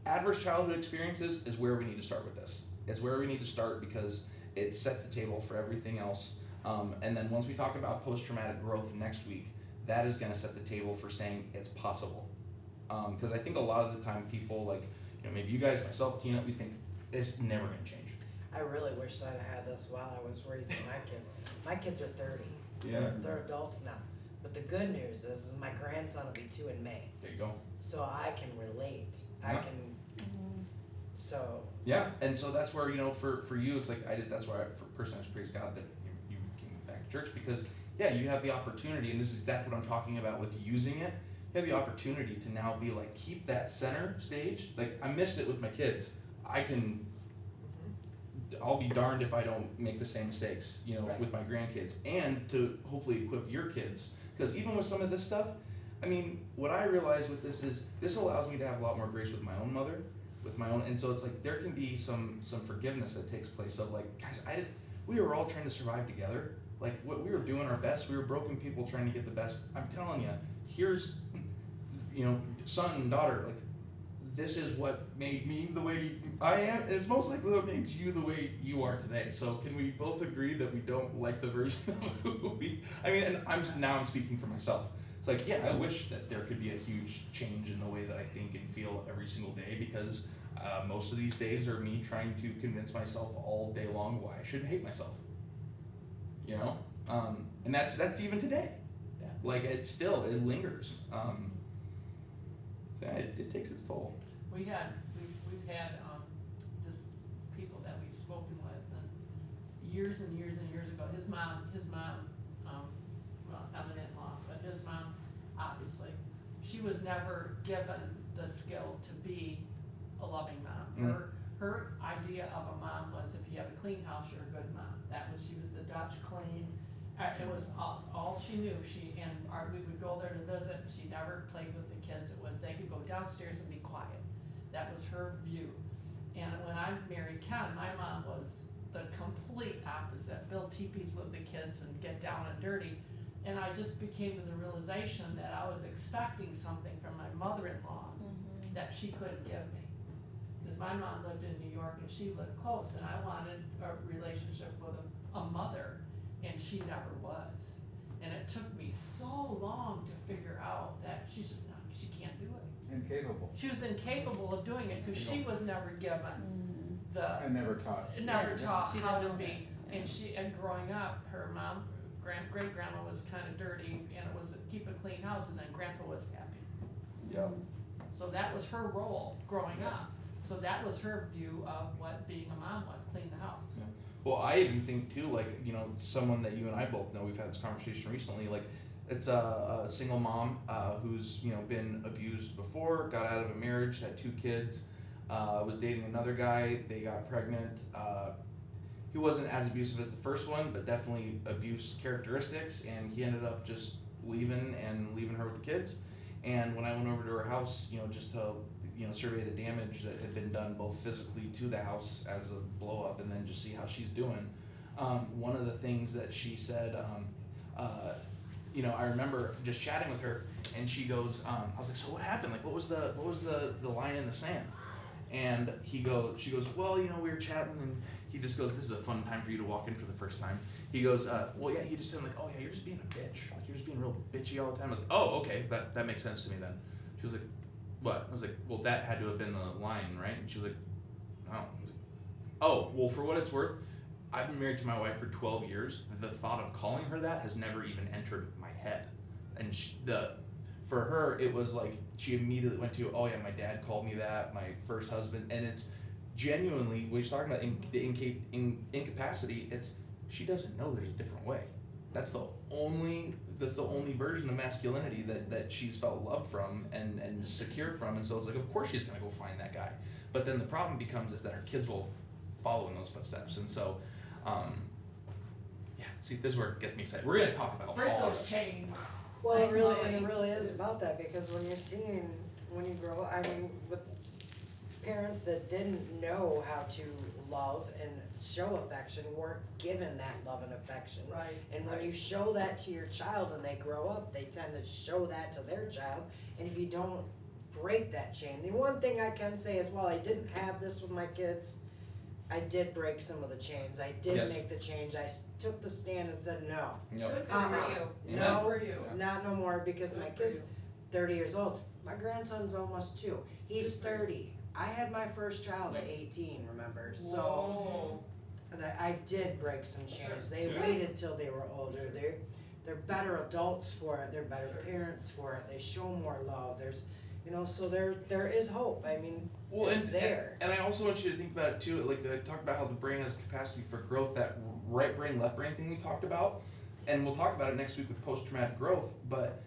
adverse childhood experiences is where we need to start with this. It's where we need to start because it sets the table for everything else. And then once we talk about post-traumatic growth next week, that is gonna set the table for saying it's possible. Because I think a lot of the time people like, you know, maybe you guys, myself, Tina, we think it's never gonna change. I really wished I'd had this while I was raising my kids. My kids are 30. Yeah. They're adults now. But the good news is my grandson will be 2 in May. There you go. So I can relate. I Yeah. can, so, Yeah, and so that's where, you know, for you, it's like that's why for personally I just praise God that you came back to church because, yeah, you have the opportunity, and this is exactly what I'm talking about with using it. You have the opportunity to now be like, keep that center stage. Like, I missed it with my kids. I'll be darned if I don't make the same mistakes, you know, Right. with my grandkids, and to hopefully equip your kids. Because even with some of this stuff, I mean, what I realize with this is this allows me to have a lot more grace with my own mother, and so it's like there can be some forgiveness that takes place of like, guys, we were all trying to survive together. Like, what we were doing our best. We were broken people trying to get the best. I'm telling you, here's, you know, son and daughter, like, this is what made me the way I am. And it's most likely what makes you the way you are today. So can we both agree that we don't like the version of who I mean, and I'm speaking for myself. It's like, yeah, I wish that there could be a huge change in the way that I think and feel every single day, because most of these days are me trying to convince myself all day long why I shouldn't hate myself. You know? And that's even today. Yeah. Like, it lingers. So it takes its toll. We've had just people that we've spoken with, and years and years and years ago, his mom, well, I'm an in-law, but his mom, obviously, she was never given the skill to be a loving mom. Her idea of a mom was if you have a clean house, you're a good mom. She was the Dutch clean. It was all she knew. We would go there to visit. She never played with the kids. It was they could go downstairs and be quiet. That was her view. And when I married Ken, my mom was the complete opposite. Build teepees with the kids and get down and dirty. And I just became to the realization that I was expecting something from my mother-in-law that she couldn't give me. Because my mom lived in New York and she lived close, and I wanted a relationship with a mother, and she never was. And it took me so long to figure out that she can't do it. Incapable. She was incapable of doing it because she was never given the, And never taught. never taught She how to didn't know be. And growing up, her mom, great grandma was kind of dirty, and it was keep a clean house, and then grandpa was happy. Yep. So that was her role growing up. So that was her view of what being a mom was, clean the house. Yeah. Well, I even think too, like, you know, someone that you and I both know, we've had this conversation recently, like, it's a single mom who's, you know, been abused before, got out of a marriage, had 2 kids, was dating another guy, they got pregnant. He wasn't as abusive as the first one, but definitely abuse characteristics, and he ended up just leaving her with the kids. And when I went over to her house, you know, just to, you know, survey the damage that had been done both physically to the house as a blow up, and then just see how she's doing. One of the things that she said, you know, I remember just chatting with her, and she goes, I was like, so what happened? Like, what was the line in the sand? And she goes, well, you know, we were chatting, and he just goes, this is a fun time for you to walk in for the first time. He goes, well, yeah, he just said, like, oh yeah, you're just being a bitch. Like, you're just being real bitchy all the time. I was like, oh, okay, that makes sense to me then. She was like, what? I was like, well, that had to have been the line, right? And she was like, no. I was like, oh, well, for what it's worth, I've been married to my wife for 12 years. The thought of calling her that has never even entered my head. And for her, it was like, she immediately went to, oh yeah, my dad called me that, my first husband. And it's genuinely, when you're talking about the incapacity, she doesn't know there's a different way. That's the only version of masculinity that she's felt love from and secure from. And so it's like, of course she's gonna go find that guy. But then the problem becomes is that her kids will follow in those footsteps. And so, yeah, see, this is where it gets me excited. We're gonna talk about Break all those this. chains. Well, it really, Mind-blowing. and it really is about that, because when you're seeing, when you grow, I mean, with parents that didn't know how to love and show affection, weren't given that love and affection. Right. And when you show that to your child and they grow up, they tend to show that to their child, and if you don't break that chain, the one thing I can say is, while I didn't have this with my kids, I did break some of the chains, I did Yes. make the change, took the stand and said, no. Yep. Good Uh-uh. for you. No, Good for you. not no more, because Good my for kid's you. 30 years old. My grandson's almost 2. He's 30. I had my first child at 18, remember? So Whoa. I did break some chains. They Yeah. waited till they were older. They're better adults for it. They're better Sure. parents for it. They show more love. There's, so there is hope. I mean, Well, it's and, there. and I also want you to think about it too, like I talked about how the brain has capacity for growth, that right brain, left brain thing we talked about, and we'll talk about it next week with post-traumatic growth, but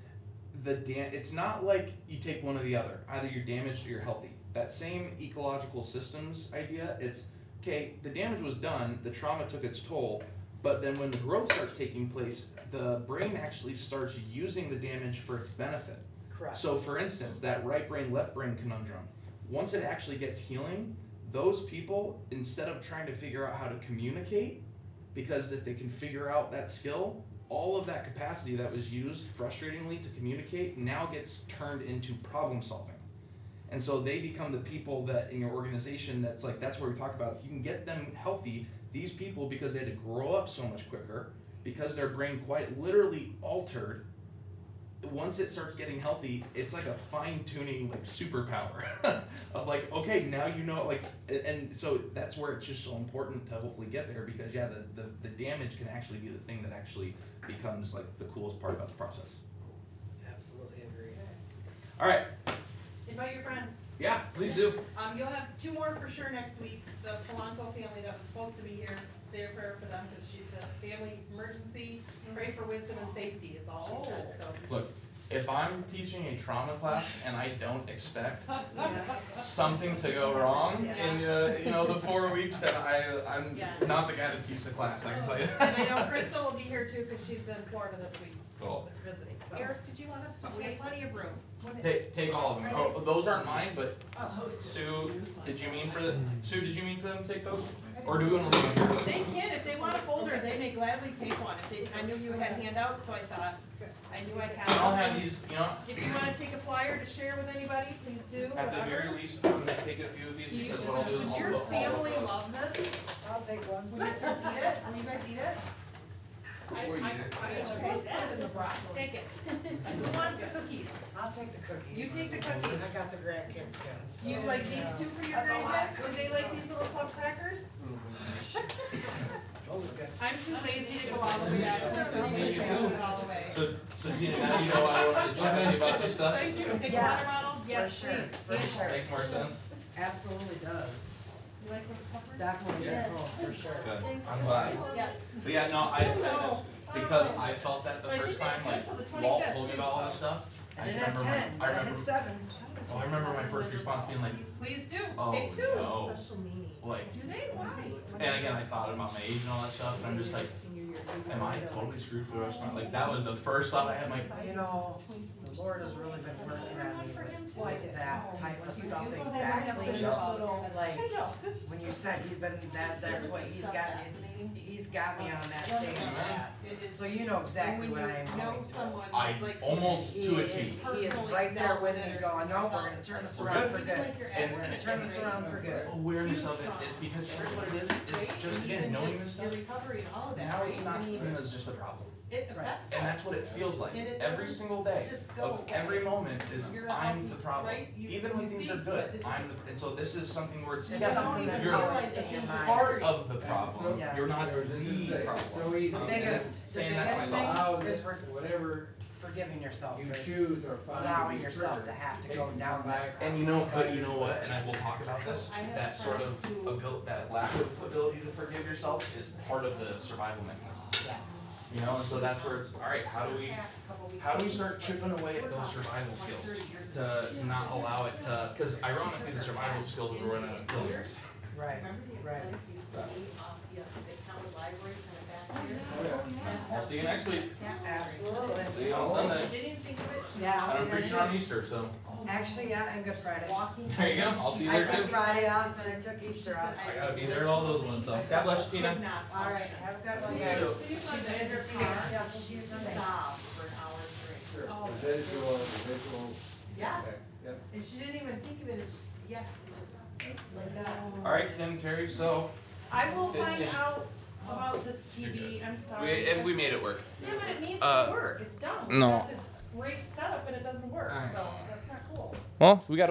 it's not like you take one or the other, either you're damaged or you're healthy. That same ecological systems idea, it's, okay, the damage was done, the trauma took its toll, but then when the growth starts taking place, the brain actually starts using the damage for its benefit. Correct. So for instance, that right brain, left brain conundrum, once it actually gets healing, those people, instead of trying to figure out how to communicate, because if they can figure out that skill, all of that capacity that was used frustratingly to communicate now gets turned into problem solving. And so they become the people that in your organization, that's where we talk about, if you can get them healthy, these people, because they had to grow up so much quicker, because their brain quite literally altered, once it starts getting healthy, it's like a fine-tuning superpower of okay, now you know, and so that's where it's just so important to hopefully get there, because the damage can actually be the thing that actually becomes the coolest part about the process. Absolutely agree. All right, Invite your friends. yeah, please do. You'll have 2 more for sure next week. The Polanco family that was supposed to be here, say a prayer for them, because she said family emergency, pray for wisdom and safety is all she said, so. Look, if I'm teaching a trauma class and I don't expect something to go wrong in the 4 weeks, that I'm Yes. not the guy to teach the class, I can tell you. And I know Crystal will be here too, because she's in Florida this week, Cool. visiting, so. Eric, did you want us to? We have plenty of room. Take all of them. Oh, those aren't mine, but Oh. Sue, did you mean for them to take those? Or do we want to leave them here? They can, if they want a folder, they may gladly take one. I knew you had handouts, so I thought, I knew I'd have I'll them. have these, If you wanna take a flyer to share with anybody, please do. at the very least, I'm gonna take a few of these, because what I'll do is Would I'll your put all of family them. love this? I'll take one. Will your kids eat it? Will you guys eat it? I chose that in the broccoli. Take it. Who wants the cookies? I'll take the cookies. You take the cookies. I got the grandkids soon, so. You like these 2 for your That's a lot of grandkids? Do they cookies, like though. these little plum crackers? Those are good. I'm too lazy to go all the way back. So I'm gonna pass it all the way. So Gina, now you know why I wanted to chat with you about this stuff? Thank you. Take Yes, one, Ronald? Yes, for sure, please. for Yes. sure. Make more sense? Absolutely does. You like the peppers? Definitely Yeah. get home, for sure. Good, I'm glad. Yeah. But yeah, no, that's because I felt that the But I first think time, that's good till the Walt 25th told me too, about all this so. stuff. I I didn't just have 10, remember, but I had 7. I remember my first response being Please do, oh, take 2. no. Special meaning. like, Do they? Why? and again, I thought about my age and all that stuff, and I'm just like, am I totally screwed for the rest of my life? That was the first thought I had, You know, the Lord has really been working on me with that type of stuff exactly. Like, when you said that's what he's got me on that same path. So you know exactly what I am going through. I almost He to a is, T. he is right there with me going, no, we're gonna turn this around for good. And- We're gonna turn this around for good. Awareness of it, because here's what it is, it's just, again, knowing this Your stuff, recovery and all of that, now right? it's not I mean, seen as just a problem. it affects us. And that's what it feels like, And it every doesn't single day, just go of away. every moment is, You're I'm healthy, the problem. right? You- Even when you things are think, but good, it's- and so this is something where it's, It's yeah, something that's you're always like in the your things mind. part of the problem, Yes. you're not Or just to the say, problem. so easy. The And biggest saying that to thing myself. Allow is whatever forgiving yourself, you for choose or find. allowing yourself to have to go down that. And but you know what, and I will talk about this, that sort of that lack of ability to forgive yourself is part of the survival mechanism. Yes. You know, and so that's where it's, alright, how do we start chipping away at those survival skills to not allow it to, cause ironically, the survival skills are running out of kills. Right, right. Used to be off the county library kind of back here. Oh, yeah. And so see you next week. Absolutely. See you on Sunday. She didn't even think of it. She Yeah, I'll And I'm be there preaching too. on Easter, so Actually, yeah, and Good Friday. Walking. there you go. I'll see you I there took too. Friday off and I took Easter off. I gotta be there all those ones, so God bless you, Tina. Could not All right, function. have a good one, You guys. too. See you She's Sunday. in her car, Yeah, she see you Sunday. sobbed for an hour straight. Sure, Oh. the visual. Yeah. Okay, yep. And she didn't even think of it as, yeah, it just like that. All right, Kim, Terry. So I will It find is- out about this You're TV, I'm sorry. we made it work. Yeah, but it needs Uh, to work, it's dumb. no. We got this great setup and it doesn't work, I so know. that's not cool. Well, we got